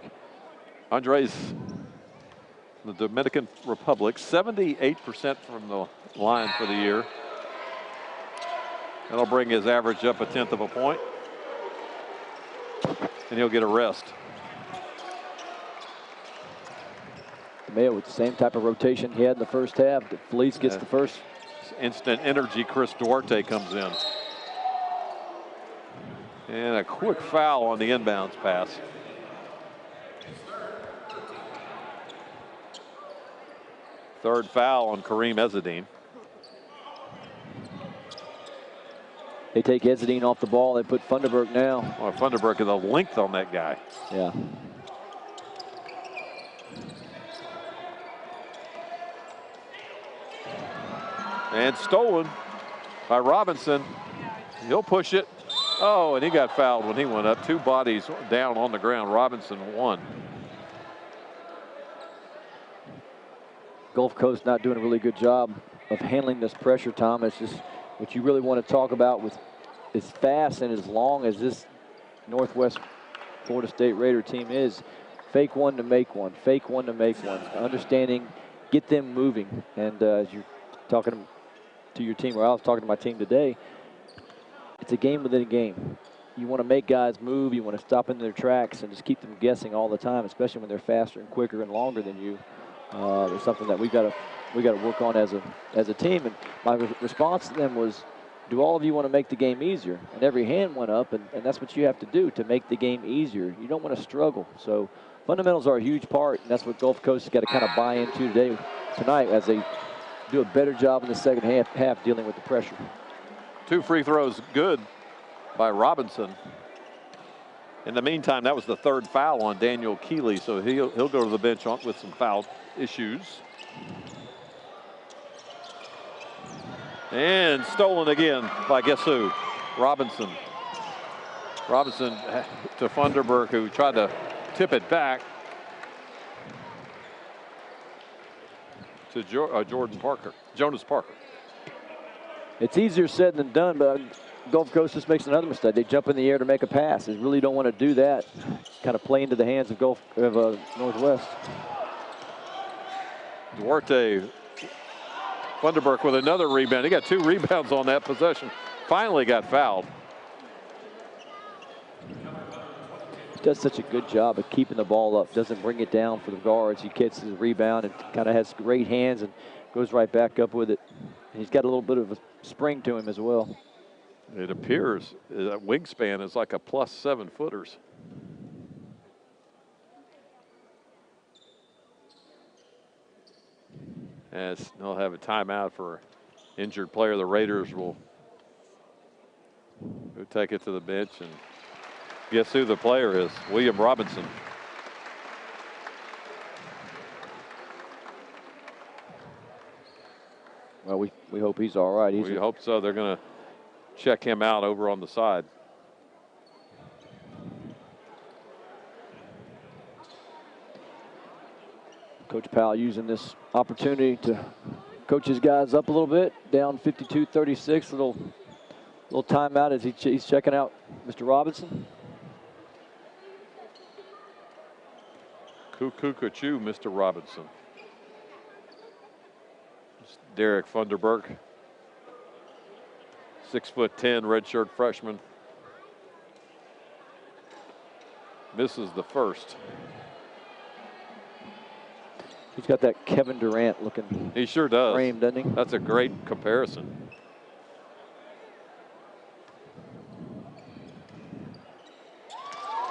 Andres, the Dominican Republic, 78% from the line for the year. That'll bring his average up 1/10 of a point. And he'll get a rest. Mayo with the same type of rotation he had in the first half. Feliz gets the first. Instant energy, Chris Duarte comes in. And a quick foul on the inbounds pass. Third foul on Kareem Ezedine. They take Ezedine off the ball. They put Funderburk now. Oh, Funderburk is a length on that guy. Yeah. And stolen by Robinson. He'll push it. Oh, and he got fouled when he went up. 2 bodies down on the ground. Robinson won. Gulf Coast not doing a really good job of handling this pressure, Tom. It's just what you really want to talk about with as fast and as long as this Northwest Florida State Raider team is. Fake one to make one. Fake one to make one. Understanding, get them moving. And as you're talking to your team, or I was talking to my team today, it's a game within a game. you want to make guys move. You want to stop in their tracks and just keep them guessing all the time, especially when they're faster and quicker and longer than you. There's something that we got to work on as a team. And my response to them was, do all of you want to make the game easier? And every hand went up, and that's what you have to do to make the game easier. You don't want to struggle. So fundamentals are a huge part, and that's what Gulf Coast has got to kind of buy into tonight as they do a better job in the second half dealing with the pressure. 2 free throws good by Robinson. In the meantime, that was the 3rd foul on Daniel Keeley, so he'll go to the bench with some foul issues. And stolen again by guess who? Robinson. Robinson to Funderburk, who tried to tip it back to Jonas Parker. It's easier said than done, but Gulf Coast just makes another mistake. They jump in the air to make a pass. They really don't want to do that. Kind of play into the hands of Northwest. Duarte, Funderburk with another rebound. He got 2 rebounds on that possession. Finally got fouled. Does such a good job of keeping the ball up. Doesn't bring it down for the guards. He catches the rebound and kind of has great hands and goes right back up with it. And he's got a little bit of a spring to him as well. It appears that wingspan is like a plus 7-footers. As they'll have a timeout for injured player. The Raiders will take it to the bench, and guess who the player is? William Robinson. Well, we hope he's all right. We hope so. They're going to check him out over on the side. Coach Powell using this opportunity to coach his guys up a little bit. Down 52-36. Little timeout as he's checking out Mr. Robinson. Cuckoo-cuckoo, Mr. Robinson. It's Derek Funderburk, 6'10", redshirt freshman. Misses the first. He's got that Kevin Durant looking. He sure does. Frame, doesn't he? That's a great comparison.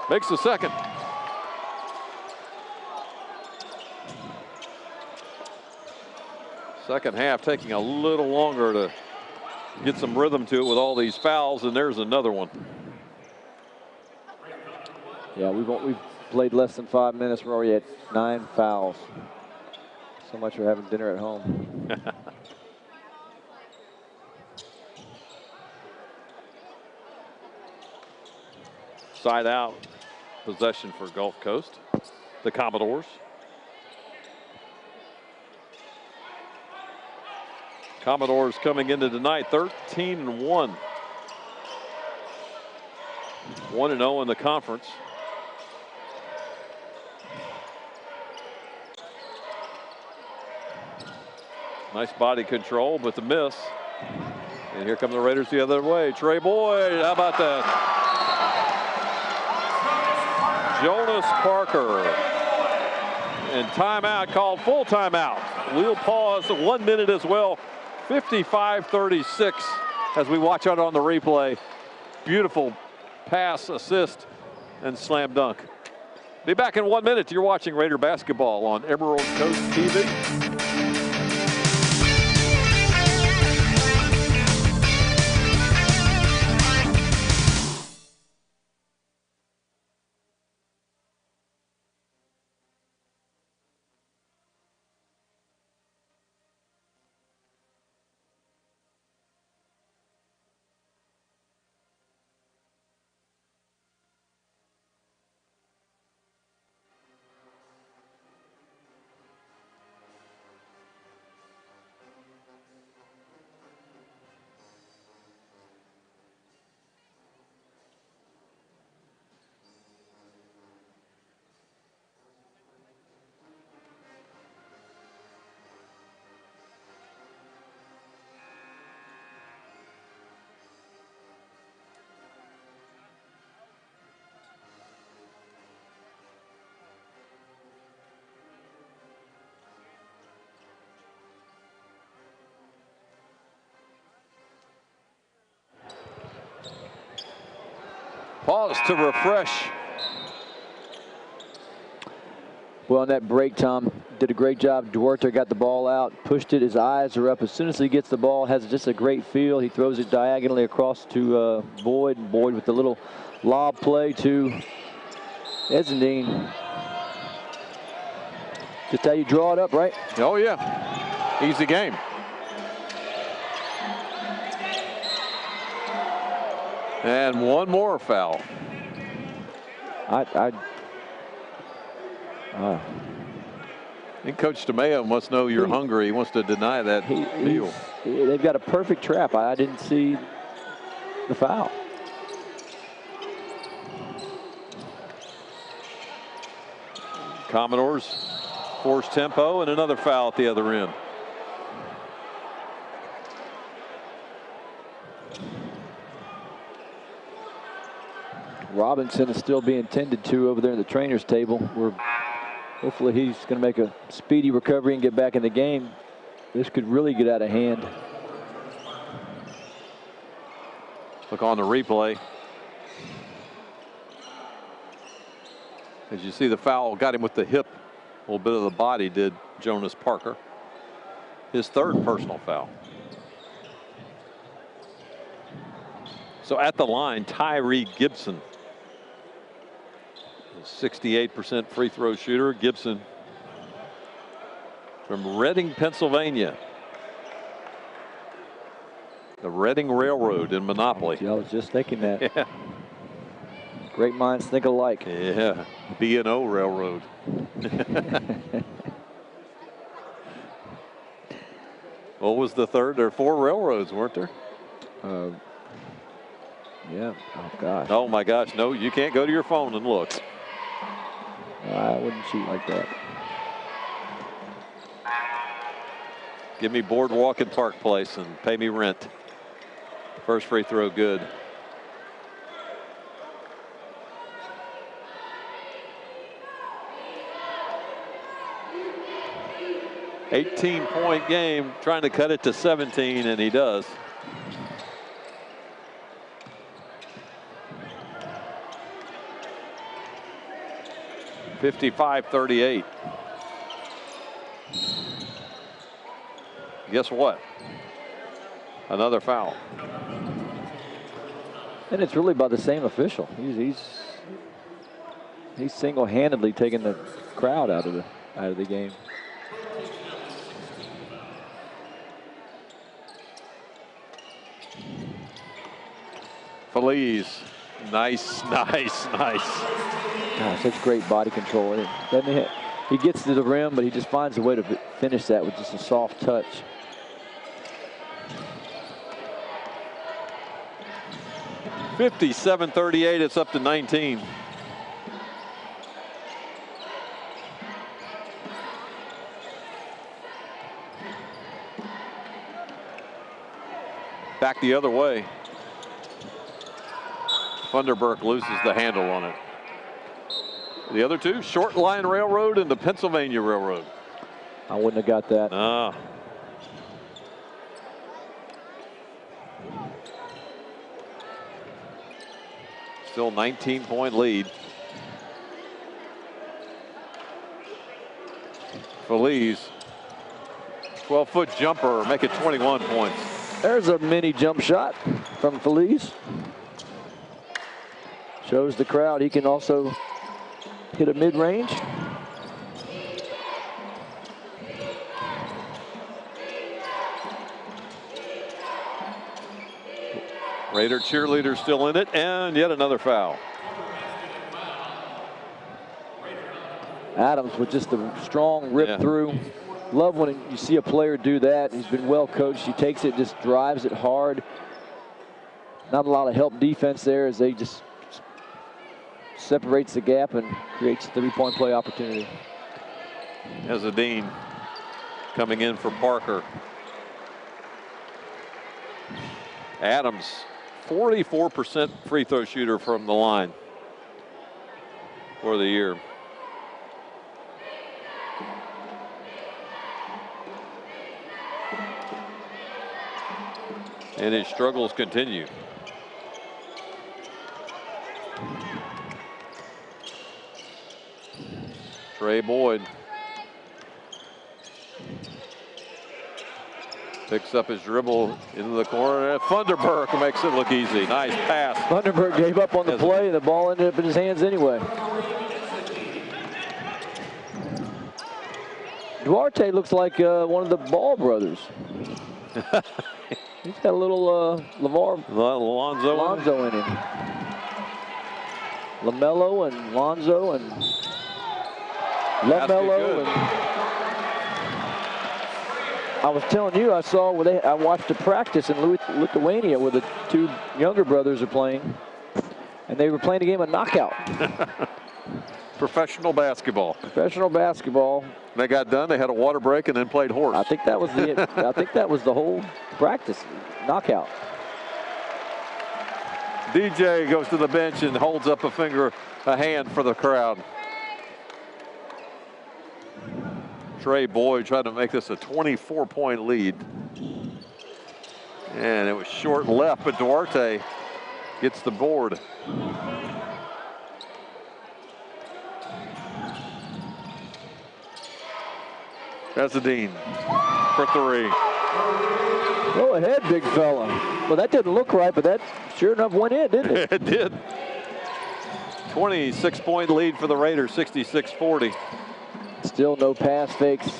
Makes the second. Second half taking a little longer to get some rhythm to it with all these fouls, and there's another one. Yeah, we've played less than 5 minutes. We're already at 9 fouls. So much for having dinner at home. Side out possession for Gulf Coast, the Commodores. Commodores coming into tonight 13-1. 1-0 in the conference. Nice body control, but the miss. And here come the Raiders the other way. Trey Boyd, how about that? Jonas Parker. And timeout called, full timeout. We'll pause 1 minute as well. 55-36 as we watch out on the replay. Beautiful pass, assist, and slam dunk. Be back in 1 minute. You're watching Raider basketball on Emerald Coast TV. Pause to refresh. Well, on that break, Tom did a great job. Duarte got the ball out, pushed it. His eyes are up. As soon as he gets the ball, has just a great feel. He throws it diagonally across to Boyd. Boyd with the little lob play to Ezendine. Just how you draw it up, right? Oh, yeah. Easy game. And one more foul. I think Coach DeMeo must know you're hungry. He wants to deny that meal. They've got a perfect trap. I didn't see the foul. Commodores force tempo and another foul at the other end. Robinson is still being tended to over there in the trainer's table. Hopefully he's going to make a speedy recovery and get back in the game. This could really get out of hand. Look on the replay. As you see, the foul got him with the hip. A little bit of the body did Jonas Parker. His third personal foul. So at the line, Tyree Gibson. 68% free throw shooter. Gibson from Reading, Pennsylvania. The Reading Railroad in Monopoly. I was just thinking that. Yeah. Great minds think alike. Yeah. B&O Railroad. What was the third? There were 4 railroads, weren't there? Yeah. Oh, gosh. Oh, my gosh. No, you can't go to your phone and look. I wouldn't shoot like that. Give me Boardwalk and Park Place and pay me rent. First free throw good. $18-point game, trying to cut it to 17, and he does. (55-38). Guess what? Another foul. And it's really by the same official. He's single-handedly taking the crowd out of the game. Feliz. Nice. Gosh, that's great body control. He gets to the rim, but he just finds a way to finish that with just a soft touch. (57-38). It's up to 19. Back the other way. Funderburk loses the handle on it. The other two, Short Line Railroad and the Pennsylvania Railroad. I wouldn't have got that. Ah. Still 19-point lead. Feliz, 12-foot jumper, make it 21 points. There's a mini jump shot from Feliz. Shows the crowd he can also hit a mid-range. Raider cheerleader still in it, and yet another foul. Adams with just a strong rip through. Love when you see a player do that. He's been well coached. He takes it, just drives it hard. Not a lot of help defense there as they just separates the gap and creates a three-point play opportunity. Ezendine coming in for Parker. Adams, 44% free throw shooter from the line for the year. And his struggles continue. Trey Boyd picks up his dribble into the corner. Thunderberg makes it look easy. Nice pass. Thunderberg gave up on the play, and the ball ended up in his hands anyway. Duarte looks like one of the Ball brothers. He's got a little Lonzo in him. LaMelo and Lonzo and LaMelo. And I was telling you, I watched a practice in Lithuania where the two younger brothers are playing, and they were playing a game of knockout. Professional basketball. Professional basketball. They got done. They had a water break and then played horse. I think that was the whole practice knockout. DJ goes to the bench and holds up a hand for the crowd. Trey Boyd trying to make this a 24-point lead. And it was short left, but Duarte gets the board. Ezzedine for three. Go ahead, big fella. Well, that didn't look right, but that sure enough went in, didn't it? It did. 26-point lead for the Raiders, 66-40. Still no pass fakes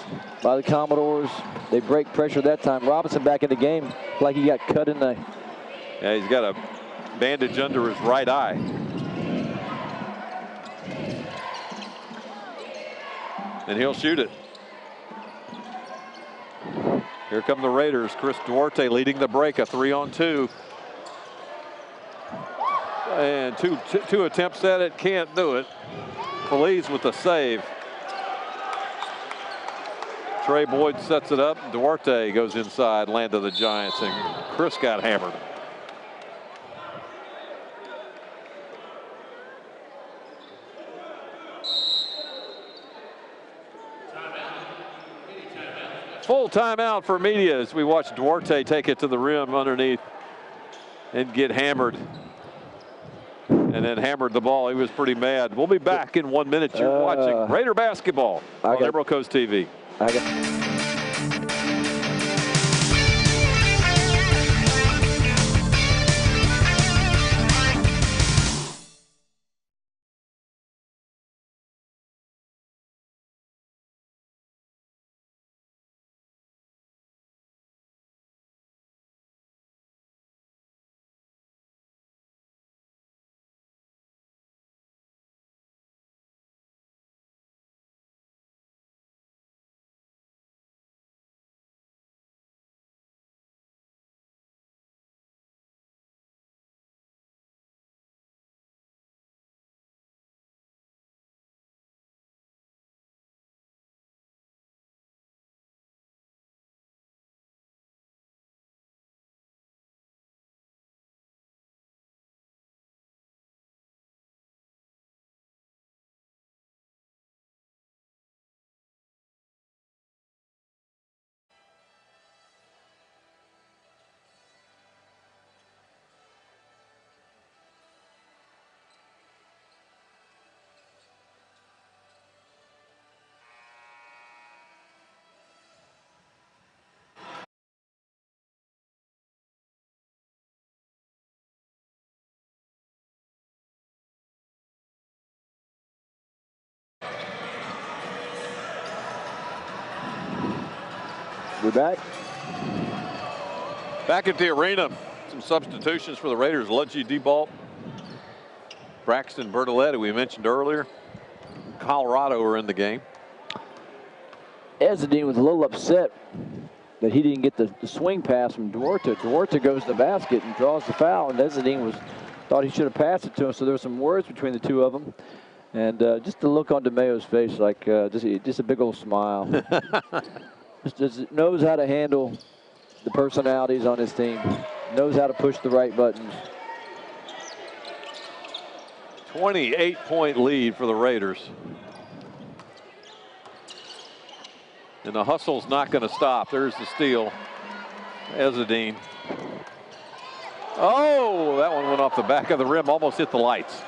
by the Commodores. They break pressure that time. Robinson back in the game like he got cut in the... Yeah, he's got a bandage under his right eye. And he'll shoot it. Here come the Raiders. Chris Duarte leading the break, a 3-on-2. And two attempts at it, can't do it. Feliz with the save. Trey Boyd sets it up. Duarte goes inside, land of the Giants, and Chris got hammered. Full timeout for media as we watch Duarte take it to the rim underneath and get hammered. And then hammered the ball. He was pretty mad. We'll be back in 1 minute. You're watching Raider basketball on Emerald Coast TV. We're back. Back at the arena. Some substitutions for the Raiders. Ludgy DeBalt, Braxton Bertolet, who we mentioned earlier. Colorado are in the game. Ezzedine was a little upset that he didn't get the swing pass from Duarte. Duarte goes to the basket and draws the foul, and Ezzedine thought he should have passed it to him, so there were some words between the two of them. And just the look on DeMayo's face, like just a big old smile. Just knows how to handle the personalities on his team. Knows how to push the right buttons. 28-point lead for the Raiders. And the hustle's not going to stop. There's the steal. Ezzedine. Oh, that one went off the back of the rim, almost hit the lights.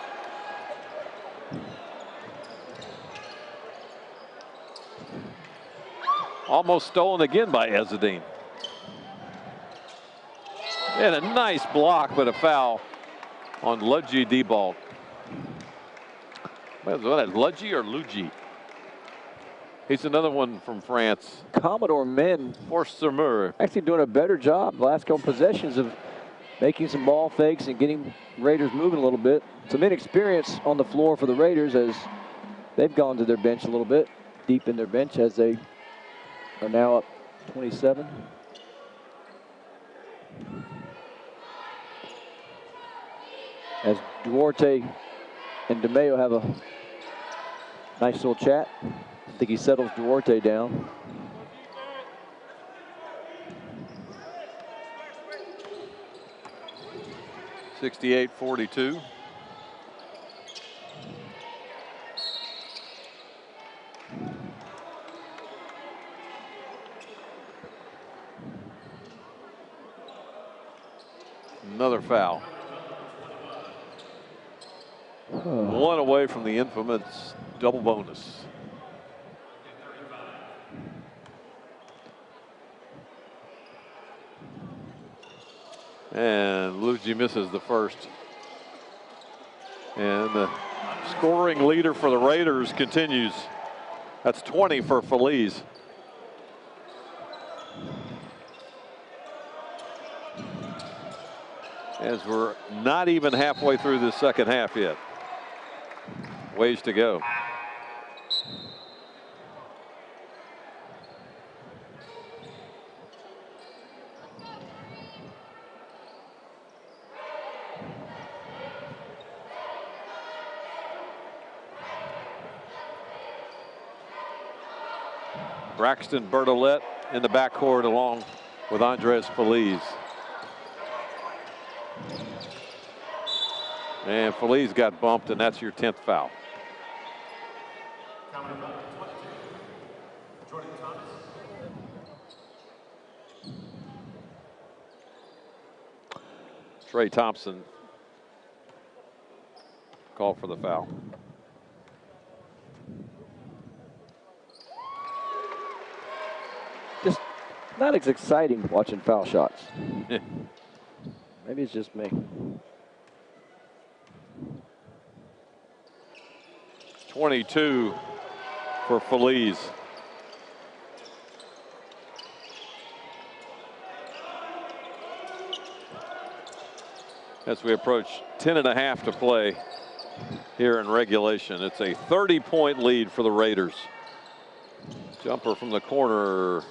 Almost stolen again by Ezzedine. And a nice block, but a foul on Ludgy Debalt. What is that, Ludgy or Luigi? He's another one from France. Commodore men For Semur. actually doing a better job the last couple possessions of making some ball fakes and getting Raiders moving a little bit. Some inexperience on the floor for the Raiders as they've gone to their bench a little bit, deep in their bench as they are now up 27. As Duarte and DeMeo have a nice little chat. I think he settles Duarte down. (68-42). Another foul. One away from the infamous double bonus. And Luigi misses the first. And the scoring leader for the Raiders continues. That's 20 for Feliz. As we're not even halfway through the second half yet. Ways to go. Braxton Bertolette in the backcourt along with Andres Feliz. And Feliz got bumped, and that's your 10th foul. Trey Thompson called for the foul. Just not as exciting watching foul shots. Maybe it's just me. 22 for Feliz. As we approach 10.5 to play here in regulation. It's a 30-point lead for the Raiders. Jumper from the corner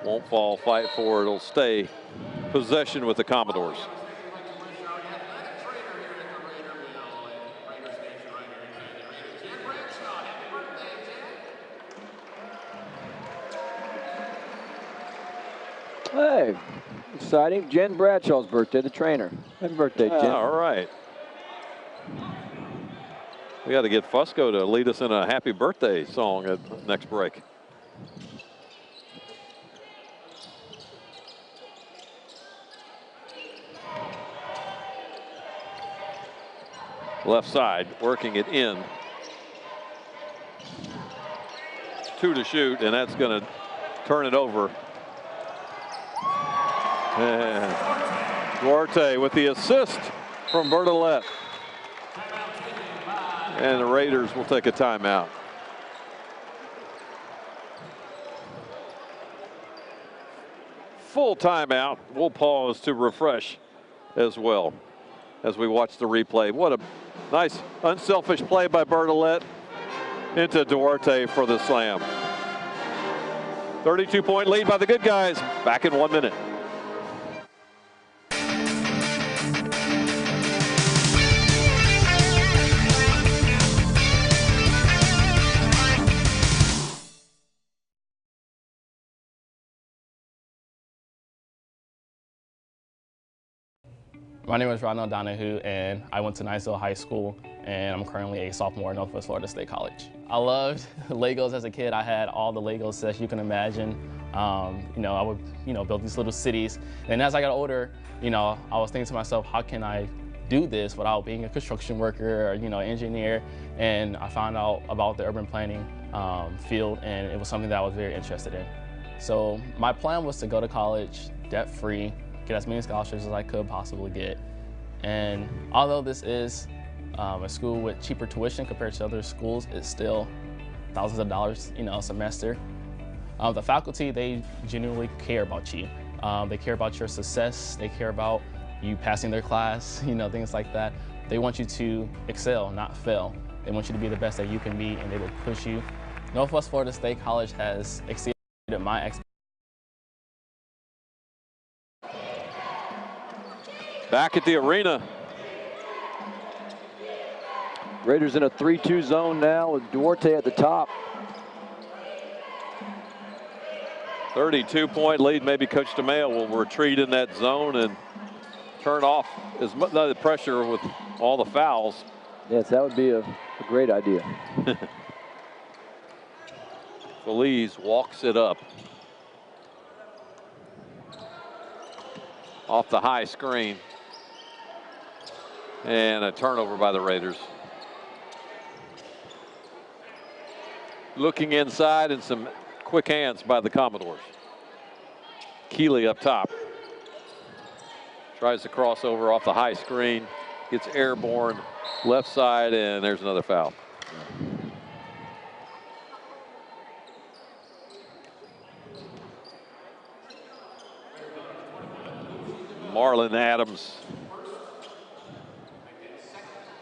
won't fall, fight for it, it'll stay. Possession with the Commodores. Hey, exciting. Jen Bradshaw's birthday, the trainer. Happy birthday, Jen. All right. We got to get Fusco to lead us in a happy birthday song at next break. Left side, working it in. 2 to shoot, and that's going to turn it over. And Duarte with the assist from Bertolette. And the Raiders will take a timeout. Full timeout. We'll pause to refresh as well as we watch the replay. What a nice unselfish play by Bertolette into Duarte for the slam. 32-point lead by the good guys. Back in 1 minute. My name is Ronald Donahue, and I went to Niceville High School, and I'm currently a sophomore at Northwest Florida State College. I loved Legos as a kid. I had all the Legos that you can imagine. I would, build these little cities. And as I got older, I was thinking to myself, how can I do this without being a construction worker or, engineer? And I found out about the urban planning field, and it was something that I was very interested in. So my plan was to go to college debt-free, get as many scholarships as I could possibly get. And although this is a school with cheaper tuition compared to other schools, it's still thousands of dollars, a semester. The faculty, they genuinely care about you. They care about your success. They care about you passing their class, things like that. They want you to excel, not fail. They want you to be the best that you can be, and they will push you. Northwest Florida State College has exceeded my expectations. Back at the arena. Raiders in a 3-2 zone now with Duarte at the top. 32-point lead. Maybe Coach DeMeo will retreat in that zone and turn off as much of the pressure with all the fouls. Yes, that would be a great idea. Feliz walks it up. Off the high screen. And a turnover by the Raiders. Looking inside and some quick hands by the Commodores. Keeley up top. Tries to cross over off the high screen. Gets airborne left side, and there's another foul. Marlon Adams,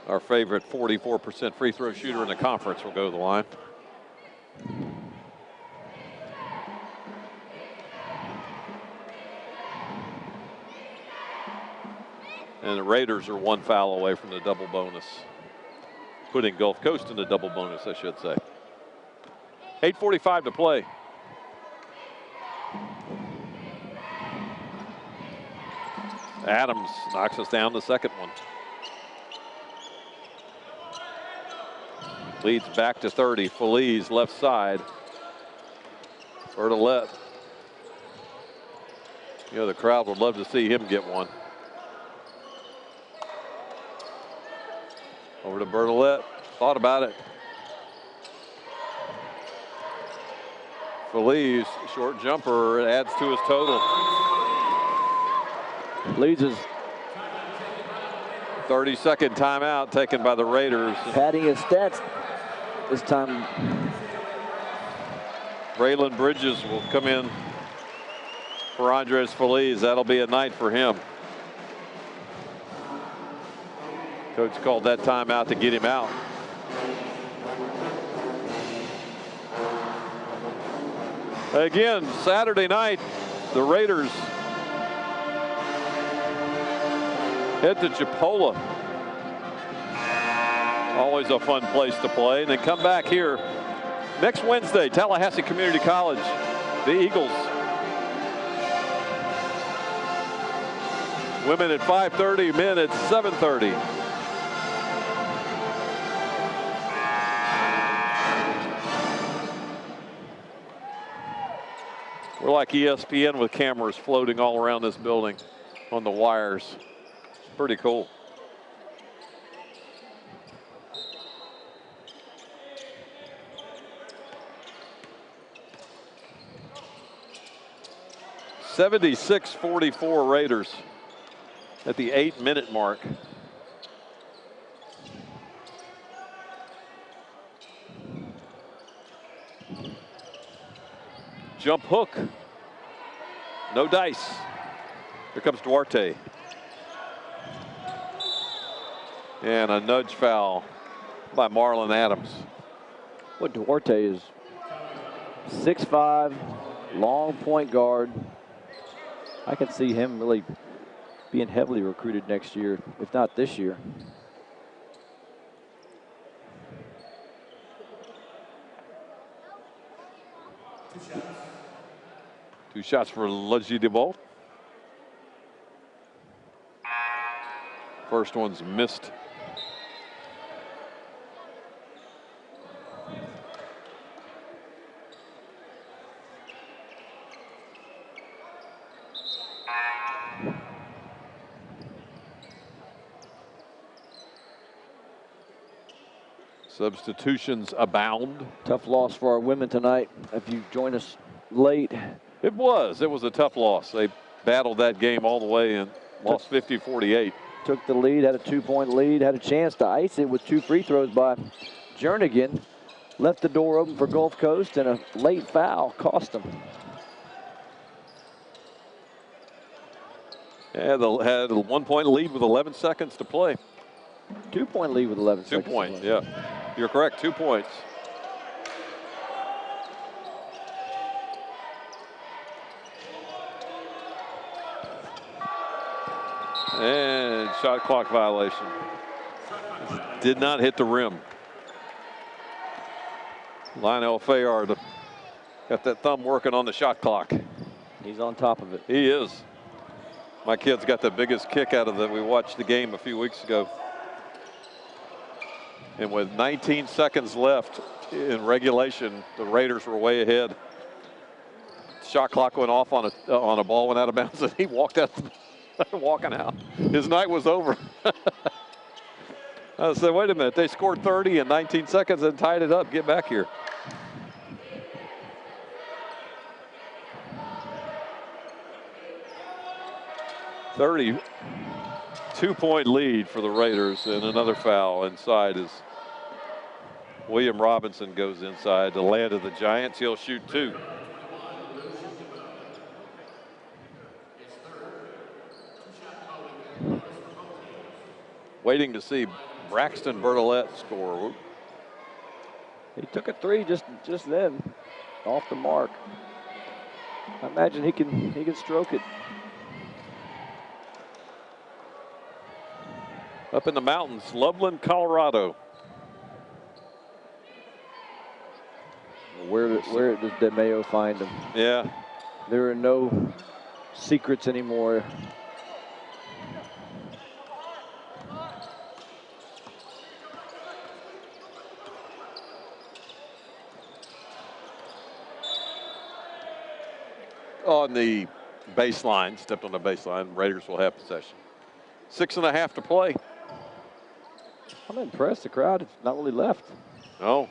our favorite 44% free throw shooter in the conference, will go to the line. And the Raiders are one foul away from the double bonus. Putting Gulf Coast in the double bonus, I should say. 8:45 to play. Adams knocks us down the second one. Leads back to 30. Feliz left side. Bertolette. The crowd would love to see him get one. Over to Bertolette. Thought about it. Feliz, short jumper, adds to his total. Leads his 30-second timeout taken by the Raiders. padding his stats this time. Braylon Bridges will come in for Andres Feliz. That'll be a night for him. Coach called that timeout to get him out. Again, Saturday night, the Raiders head to Chipola. Always a fun place to play. And then come back here next Wednesday, Tallahassee Community College, the Eagles. Women at 5:30, men at 7:30. We're like ESPN with cameras floating all around this building on the wires. Pretty cool. (76-44) Raiders at the 8-minute mark. Jump hook. No dice. Here comes Duarte. And a nudge foul by Marlon Adams. What Duarte is 6'5", long point guard. I can see him really being heavily recruited next year, if not this year. Two shots for Legidebol. First one's missed. Substitutions abound. Tough loss for our women tonight. If you joined us late. It was a tough loss. They battled that game all the way and lost 50-48. Took the lead, had a 2-point lead, had a chance to ice it with 2 free throws by Jernigan. Left the door open for Gulf Coast, and a late foul cost them. Yeah, they had a 1-point lead with 11 seconds to play. 2-point lead with 11 seconds. 2 point, yeah. You're correct, 2 points. And shot clock violation. Did not hit the rim. Lionel Fayard got that thumb working on the shot clock. He's on top of it. He is. My kids got the biggest kick out of that. We watched the game a few weeks ago. And with 19 seconds left in regulation, the Raiders were way ahead. Shot clock went off on a ball, went out of bounds, and he walked out. Walking out. His night was over. I said, wait a minute, they scored 30 in 19 seconds and tied it up. Get back here. Two-point lead for the Raiders, and another foul inside as William Robinson goes inside. The land of the Giants, he'll shoot 2. Waiting to see Braxton Bertolette score. He took a 3 just then, off the mark. I imagine he can stroke it. Up in the mountains, Loveland, Colorado. Where does DeMayo find him? Yeah. There are no secrets anymore. On the baseline, stepped on the baseline, Raiders will have possession. 6.5 to play. I'm impressed. The crowd is not really left. No.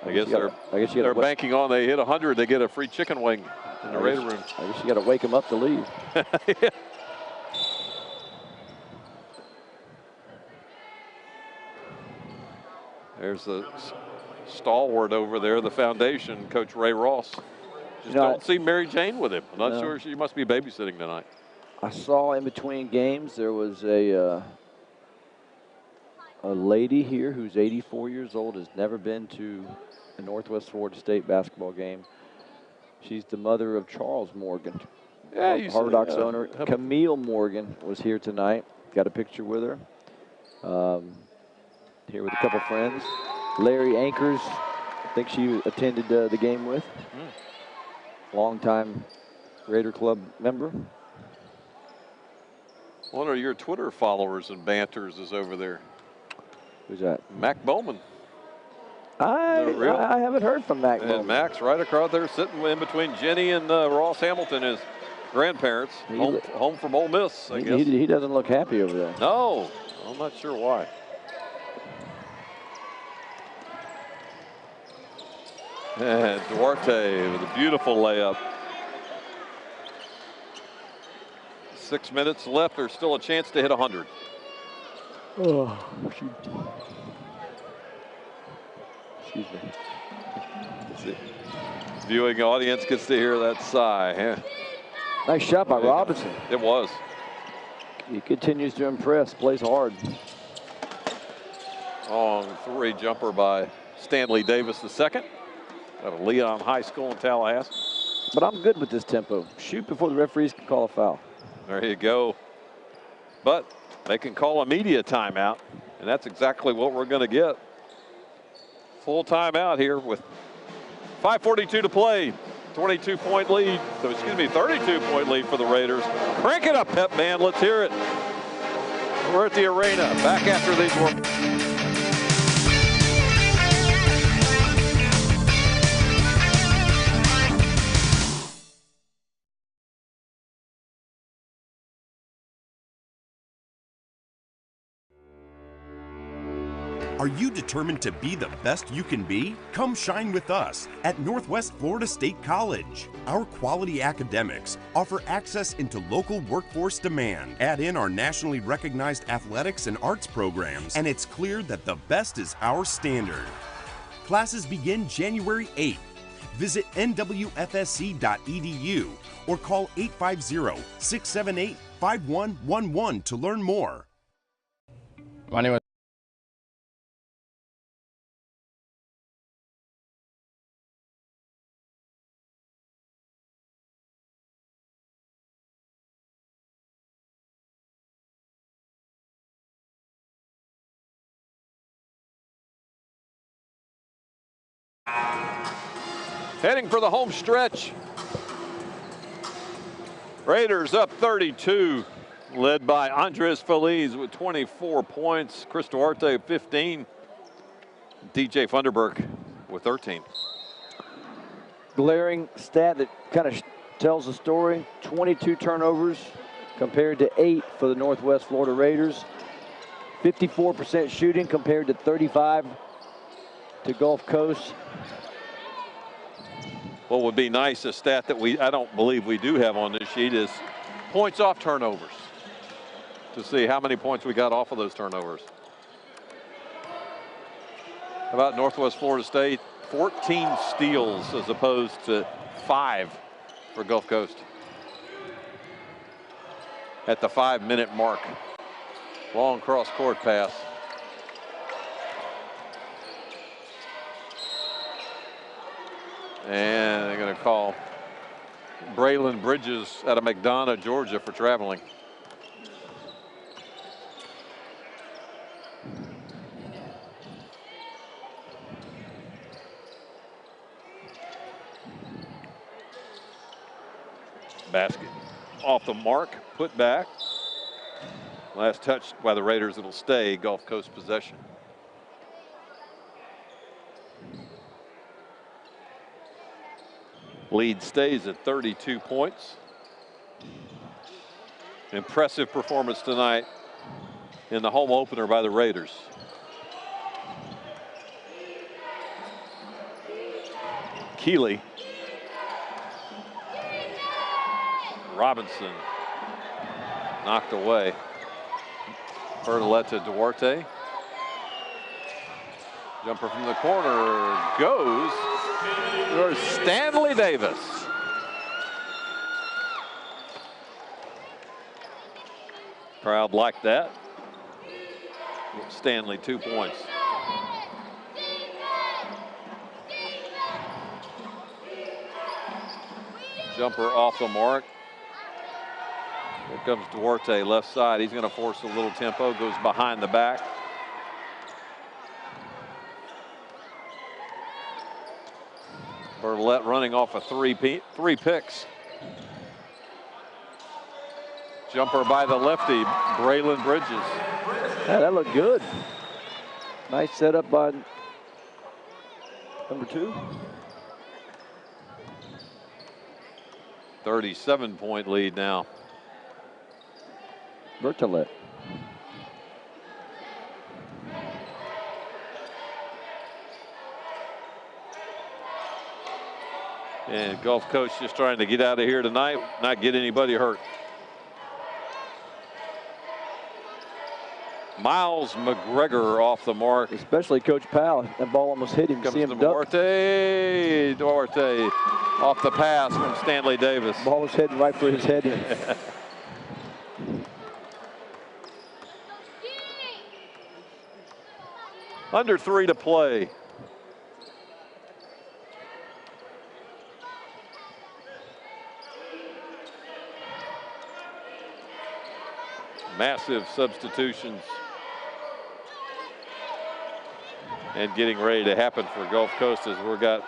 I guess they're banking on they hit 100, they get a free chicken wing in the Raider room. I guess you got to wake them up to leave. Yeah. There's the stalwart over there, the foundation, Coach Ray Ross. Just don't see Mary Jane with him. I'm not sure. She must be babysitting tonight. I saw in between games there was a lady here who's 84 years old, has never been to a Northwest Florida State basketball game. She's the mother of Charles Morgan. Yeah, Hard Knocks owner. Camille Morgan was here tonight. Got a picture with her. Here with a couple friends. Larry Anchors, I think she attended the game with. Longtime Raider Club member. One of your Twitter followers and banters is over there. Who's that? Mac Bowman. I haven't heard from Mac Bowman. And Mac's right across there sitting in between Jenny and Ross Hamilton, his grandparents. Home from Ole Miss, I guess. He doesn't look happy over there. No, I'm not sure why. And Duarte with a beautiful layup. 6 minutes left. There's still a chance to hit 100. Oh, excuse me. Viewing audience gets to hear that sigh. Yeah. Nice shot by Robinson. It was. He continues to impress, plays hard. Long 3 jumper by Stanley Davis II. Out of Leon High School in Tallahassee. But I'm good with this tempo. Shoot before the referees can call a foul. There you go. But they can call a media timeout, and that's exactly what we're going to get. Full timeout here with 5:42 to play. 22-point lead. So, 32-point lead for the Raiders. Crank it up, Pep Band. Let's hear it. We're at the arena. Back after these work. Are you determined to be the best you can be? Come shine with us at Northwest Florida State College. Our quality academics offer access into local workforce demand. Add in our nationally recognized athletics and arts programs, and it's clear that the best is our standard. Classes begin January 8th. Visit nwfsc.edu or call 850-678-5111 to learn more. My name is Heading for the home stretch. Raiders up 32, led by Andres Feliz with 24 points, Chris Duarte 15, DJ Funderburk with 13. Glaring stat that kind of tells the story, 22 turnovers compared to 8 for the Northwest Florida Raiders. 54% shooting compared to 35 to Gulf Coast. What would be nice, a stat that I don't believe we do have on this sheet, is points off turnovers, to see how many points we got off of those turnovers. How about Northwest Florida State? 14 steals as opposed to 5 for Gulf Coast. At the 5-minute mark. Long cross-court pass. And they're going to call Braylon Bridges out of McDonough, Georgia, for traveling. Basket off the mark, put back. Last touch by the Raiders, it'll stay Gulf Coast possession. Lead stays at 32 points. Impressive performance tonight in the home opener by the Raiders. Keeley. Robinson knocked away. Bertolette to Duarte. Jumper from the corner goes. There's Stanley Davis. Crowd liked that. Stanley, 2 points. Jumper off the mark. Here comes Duarte, left side. He's going to force a little tempo, goes behind the back. Bertolette running off a three picks. Jumper by the lefty, Braylon Bridges. Yeah, that looked good. Nice setup by number 2. 37-point lead now. Bertolette. And Gulf Coast just trying to get out of here tonight, not get anybody hurt. Miles McGregor off the mark. Especially Coach Powell. That ball almost hit him. Comes See him to duck. Duarte off the pass from Stanley Davis. Ball was heading right for his head. Under 3 to play. Massive substitutions. And getting ready to happen for Gulf Coast as we've got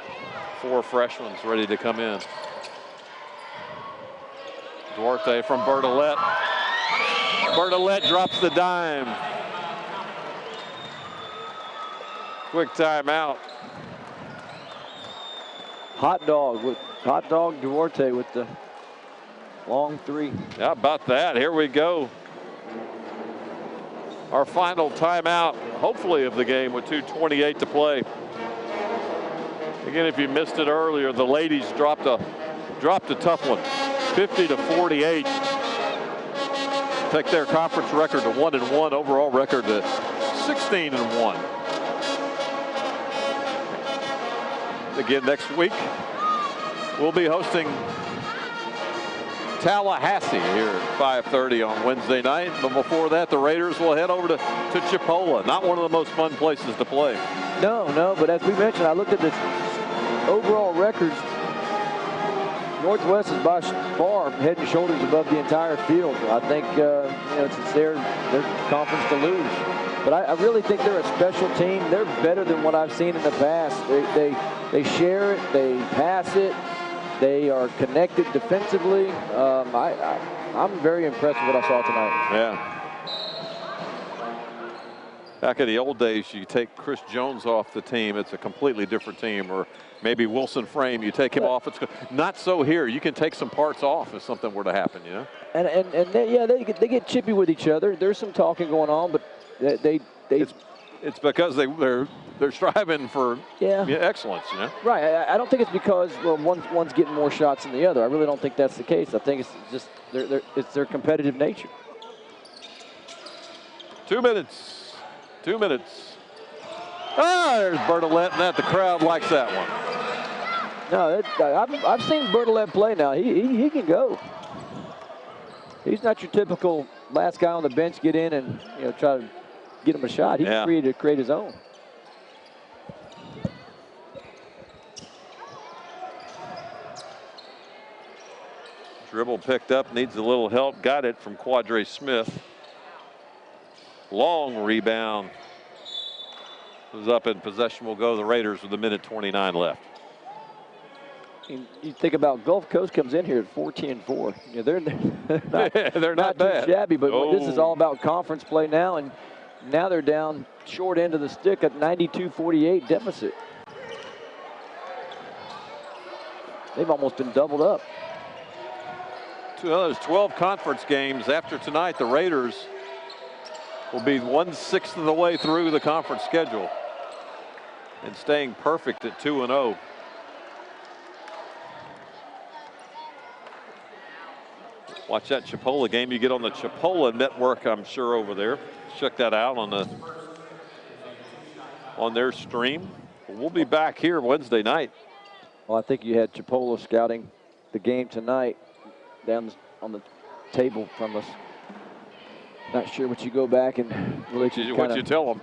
4 freshmen ready to come in. Duarte from Bertolette. Bertolette drops the dime. Quick timeout. Hot dog Duarte with the long 3. How about that? Here we go. Our final timeout hopefully, of the game with 2:28 to play. Again, if you missed it earlier, the ladies dropped a tough one, 50-48. Take their conference record to 1-1, overall record to 16-1. Again, next week, we'll be hosting Tallahassee here at 5:30 on Wednesday night. But before that, the Raiders will head over to Chipola. Not one of the most fun places to play. No, but as we mentioned, I looked at this overall records. Northwest is by far head and shoulders above the entire field. I think it's their conference to lose. But I really think they're a special team. They're better than what I've seen in the past. They share it, they pass it, they are connected defensively. I'm very impressed with what I saw tonight. Yeah. Back in the old days, you take Chris Jones off the team, it's a completely different team. Or maybe Wilson Frame, you take him off. It's not so here. You can take some parts off if something were to happen, you know. And they get chippy with each other. There's some talking going on, but it's because they're striving for excellence, you know. Right. I don't think it's because one's getting more shots than the other. I really don't think that's the case. I think it's just it's their competitive nature. 2 minutes. 2 minutes. There's Bertolette, and the crowd likes that one. No, I've seen Bertolette play now. He can go. He's not your typical last guy on the bench, get in and try to get him a shot. He can create his own. Dribble picked up, needs a little help. Got it from Quadre Smith. Long rebound. Was up in possession. Will go the Raiders with 1:29 left. You think about Gulf Coast comes in here at 14-4. They're not bad. Too shabby, but this is all about conference play now, and now they're down short end of the stick at 92-48 deficit. They've almost been doubled up. There's 12 conference games. After tonight, the Raiders will be 1/6 of the way through the conference schedule and staying perfect at 2-0. Watch that Chipola game. You get on the Chipola network, I'm sure, over there. Check that out on their stream. We'll be back here Wednesday night. Well, I think you had Chipola scouting the game tonight down on the table from us. Not sure, but you go back and what you tell them.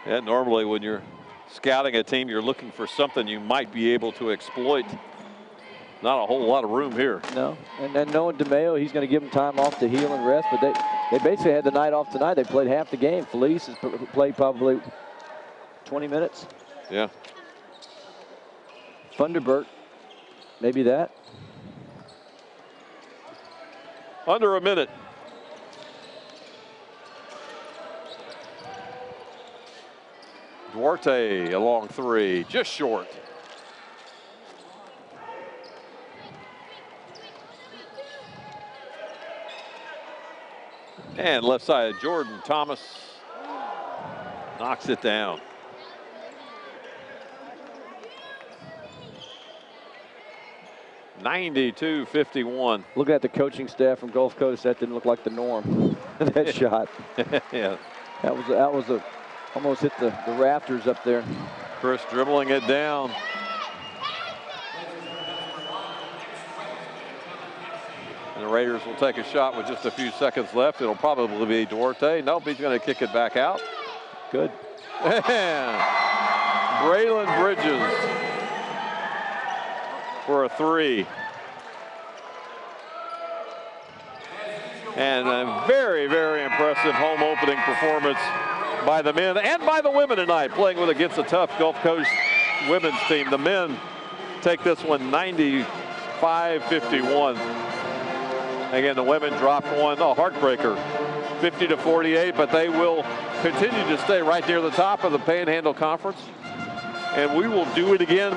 Yeah, normally when you're scouting a team, you're looking for something you might be able to exploit. Not a whole lot of room here. No, and then knowing DeMayo, he's going to give them time off to heal and rest, but they basically had the night off tonight. They played half the game. Felice has played probably 20 minutes. Yeah. Thunderbird, maybe that. Under a minute. Duarte a long three, just short. And left side, Jordan Thomas knocks it down. (92-51). Look at the coaching staff from Gulf Coast. That didn't look like the norm. That shot. Yeah. That was almost hit the rafters up there. Chris dribbling it down. And the Raiders will take a shot with just a few seconds left. It'll probably be Duarte. Nope, he's going to kick it back out. Good. And Braylon Bridges for a three. And a very, very impressive home opening performance by the men and by the women tonight, playing against a tough Gulf Coast women's team. The men take this one 95-51. Again, the women dropped one, a heartbreaker, 50-48, but they will continue to stay right near the top of the Panhandle Conference. And we will do it again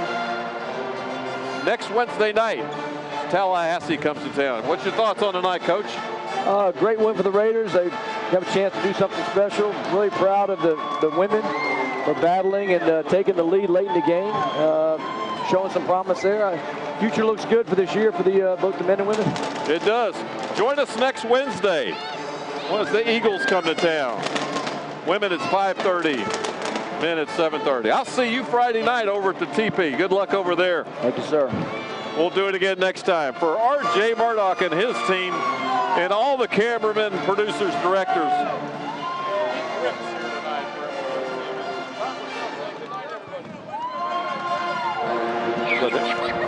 next Wednesday night Tallahassee comes to town. What's your thoughts on tonight, Coach? Great win for the Raiders. They have a chance to do something special. Really proud of the women for battling and taking the lead late in the game. Showing some promise there. Future looks good for this year for the both the men and women. It does. Join us next Wednesday once the Eagles come to town. Women it's 5:30, men it's 7:30. I'll see you Friday night over at the TP. Good luck over there. Thank you, sir. We'll do it again next time. For R.J. Murdoch and his team and all the cameramen, producers, directors. Good.